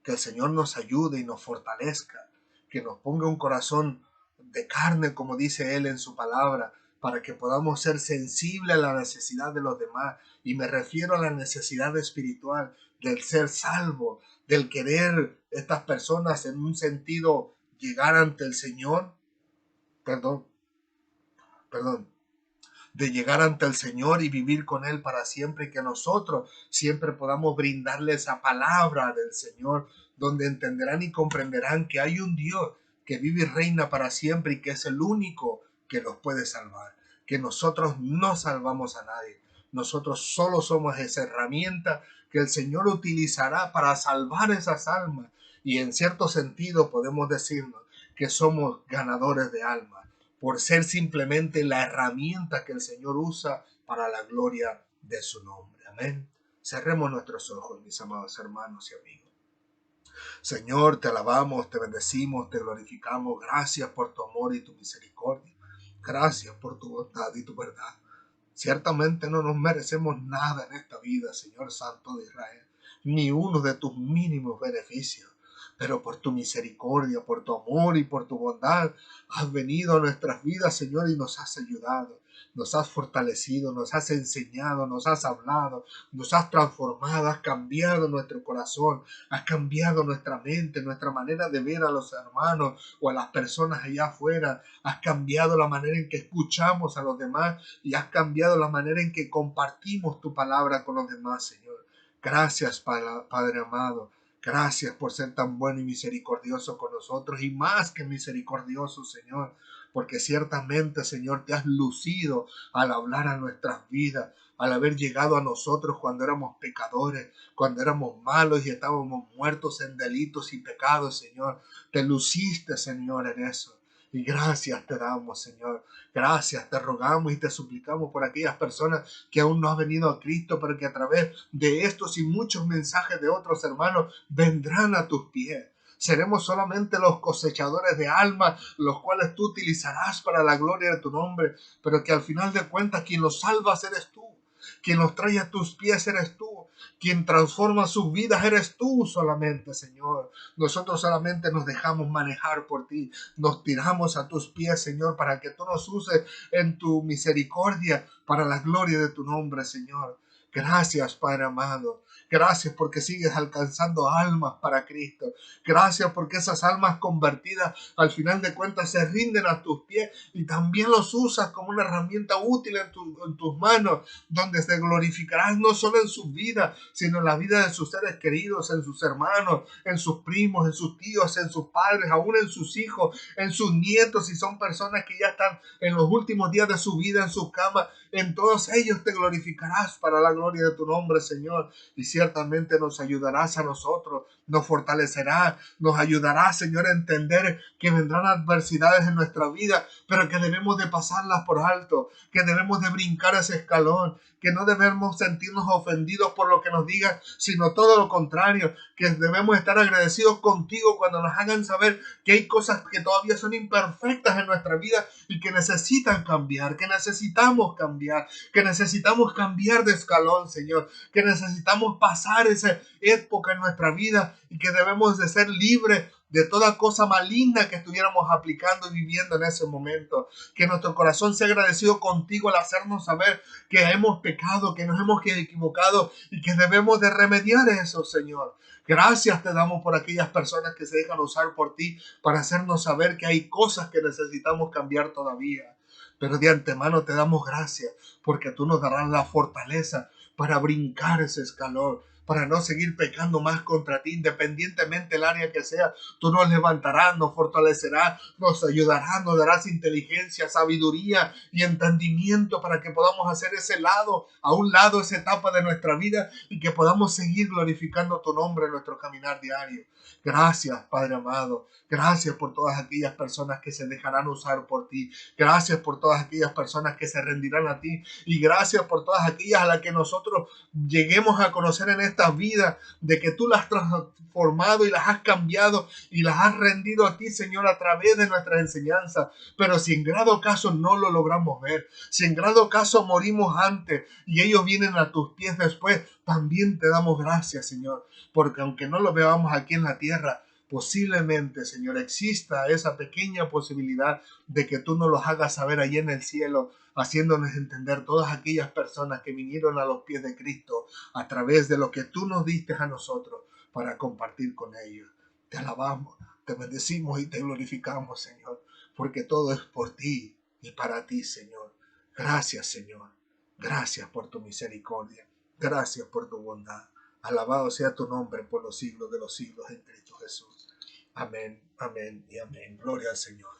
Que el Señor nos ayude y nos fortalezca, que nos ponga un corazón de carne, como dice Él en su palabra, para que podamos ser sensibles a la necesidad de los demás. Y me refiero a la necesidad espiritual, del ser salvo, del querer estas personas en un sentido llegar ante el Señor, perdón, perdón, de llegar ante el Señor y vivir con Él para siempre, y que nosotros siempre podamos brindarle esa palabra del Señor, donde entenderán y comprenderán que hay un Dios que vive y reina para siempre y que es el único que los puede salvar, que nosotros no salvamos a nadie, nosotros solo somos esa herramienta que el Señor utilizará para salvar esas almas, y en cierto sentido podemos decirnos que somos ganadores de almas por ser simplemente la herramienta que el Señor usa para la gloria de su nombre. Amén. Cerremos nuestros ojos, mis amados hermanos y amigos. Señor, te alabamos, te bendecimos, te glorificamos. Gracias por tu amor y tu misericordia. Gracias por tu bondad y tu verdad. Ciertamente no nos merecemos nada en esta vida, Señor Santo de Israel, ni uno de tus mínimos beneficios. Pero por tu misericordia, por tu amor y por tu bondad, has venido a nuestras vidas, Señor, y nos has ayudado, nos has fortalecido, nos has enseñado, nos has hablado, nos has transformado, has cambiado nuestro corazón, has cambiado nuestra mente, nuestra manera de ver a los hermanos o a las personas allá afuera, has cambiado la manera en que escuchamos a los demás y has cambiado la manera en que compartimos tu palabra con los demás, Señor. Gracias, Padre amado. Gracias por ser tan bueno y misericordioso con nosotros, y más que misericordioso, Señor, porque ciertamente, Señor, te has lucido al hablar a nuestras vidas, al haber llegado a nosotros cuando éramos pecadores, cuando éramos malos y estábamos muertos en delitos y pecados, Señor. Te luciste, Señor, en eso. Y gracias te damos, Señor. Gracias, te rogamos y te suplicamos por aquellas personas que aún no han venido a Cristo, pero que a través de estos y muchos mensajes de otros hermanos vendrán a tus pies. Seremos solamente los cosechadores de almas, los cuales tú utilizarás para la gloria de tu nombre, pero que al final de cuentas quien los salvas eres tú, quien los trae a tus pies eres tú, quien transforma sus vidas eres tú solamente, Señor. Nosotros solamente nos dejamos manejar por ti, nos tiramos a tus pies, Señor, para que tú nos uses en tu misericordia para la gloria de tu nombre, Señor. Gracias, Padre amado. Gracias porque sigues alcanzando almas para Cristo. Gracias porque esas almas convertidas al final de cuentas se rinden a tus pies y también los usas como una herramienta útil en tus manos, donde te glorificarás no solo en sus vidas, sino en la vida de sus seres queridos, en sus hermanos, en sus primos, en sus tíos, en sus padres, aún en sus hijos, en sus nietos, si son personas que ya están en los últimos días de su vida en sus camas. En todos ellos te glorificarás para la gloria de tu nombre, Señor, y ciertamente nos ayudarás a nosotros, nos fortalecerá, nos ayudará, Señor, a entender que vendrán adversidades en nuestra vida, pero que debemos de pasarlas por alto, que debemos de brincar ese escalón, que no debemos sentirnos ofendidos por lo que nos digan, sino todo lo contrario, que debemos estar agradecidos contigo cuando nos hagan saber que hay cosas que todavía son imperfectas en nuestra vida y que necesitan cambiar, que necesitamos cambiar de escalón, Señor, que necesitamos pasar esa época en nuestra vida y que debemos de ser libres de toda cosa maligna que estuviéramos aplicando y viviendo en ese momento. Que nuestro corazón sea agradecido contigo al hacernos saber que hemos pecado, que nos hemos equivocado y que debemos de remediar eso, Señor. Gracias te damos por aquellas personas que se dejan usar por ti para hacernos saber que hay cosas que necesitamos cambiar todavía. Pero de antemano te damos gracias porque tú nos darás la fortaleza para brincar ese escalón, para no seguir pecando más contra ti, independientemente del área que sea. Tú nos levantarás, nos fortalecerás, nos ayudarás, nos darás inteligencia, sabiduría y entendimiento para que podamos hacer ese lado, a un lado, esa etapa de nuestra vida y que podamos seguir glorificando tu nombre en nuestro caminar diario. Gracias, Padre amado. Gracias por todas aquellas personas que se dejarán usar por ti. Gracias por todas aquellas personas que se rendirán a ti. Y gracias por todas aquellas a las que nosotros lleguemos a conocer en estas vidas, de que tú las has transformado y las has cambiado y las has rendido a ti, Señor, a través de nuestras enseñanzas. Pero si en grado caso no lo logramos ver, si en grado caso morimos antes y ellos vienen a tus pies después, también te damos gracias, Señor, porque aunque no lo veamos aquí en la tierra, posiblemente, Señor, exista esa pequeña posibilidad de que tú nos los hagas saber allí en el cielo, haciéndonos entender todas aquellas personas que vinieron a los pies de Cristo a través de lo que tú nos diste a nosotros para compartir con ellos. Te alabamos, te bendecimos y te glorificamos, Señor, porque todo es por ti y para ti, Señor. Gracias, Señor. Gracias por tu misericordia. Gracias por tu bondad. Alabado sea tu nombre por los siglos de los siglos en Cristo Jesús. Amén, amén y amén. Gloria al Señor.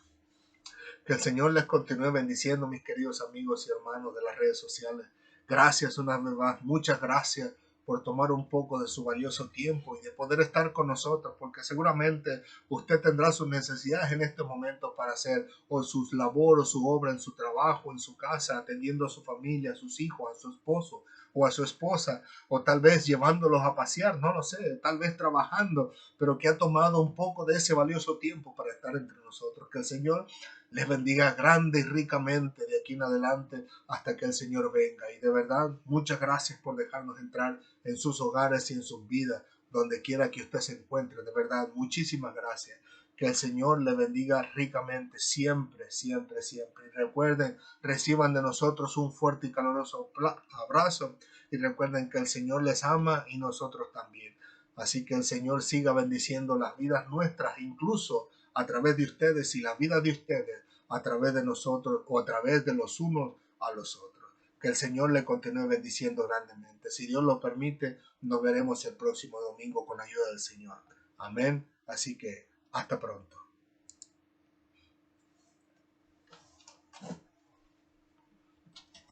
Que el Señor les continúe bendiciendo, mis queridos amigos y hermanos de las redes sociales. Gracias una vez más, muchas gracias por tomar un poco de su valioso tiempo y de poder estar con nosotros, porque seguramente usted tendrá sus necesidades en este momento para hacer o sus labores, su obra en su trabajo, en su casa, atendiendo a su familia, a sus hijos, a su esposo o a su esposa, o tal vez llevándolos a pasear, no lo sé, tal vez trabajando, pero que ha tomado un poco de ese valioso tiempo para estar entre nosotros. Que el Señor les bendiga grande y ricamente de aquí en adelante hasta que el Señor venga. Y de verdad, muchas gracias por dejarnos entrar en sus hogares y en sus vidas, donde quiera que usted se encuentre. De verdad, muchísimas gracias. Que el Señor le bendiga ricamente siempre, siempre, siempre. Y recuerden, reciban de nosotros un fuerte y caloroso abrazo. Y recuerden que el Señor les ama y nosotros también. Así que el Señor siga bendiciendo las vidas nuestras, incluso a través de ustedes y la vida de ustedes a través de nosotros o a través de los unos a los otros. Que el Señor le continúe bendiciendo grandemente. Si Dios lo permite, nos veremos el próximo domingo con la ayuda del Señor. Amén. Así que hasta pronto.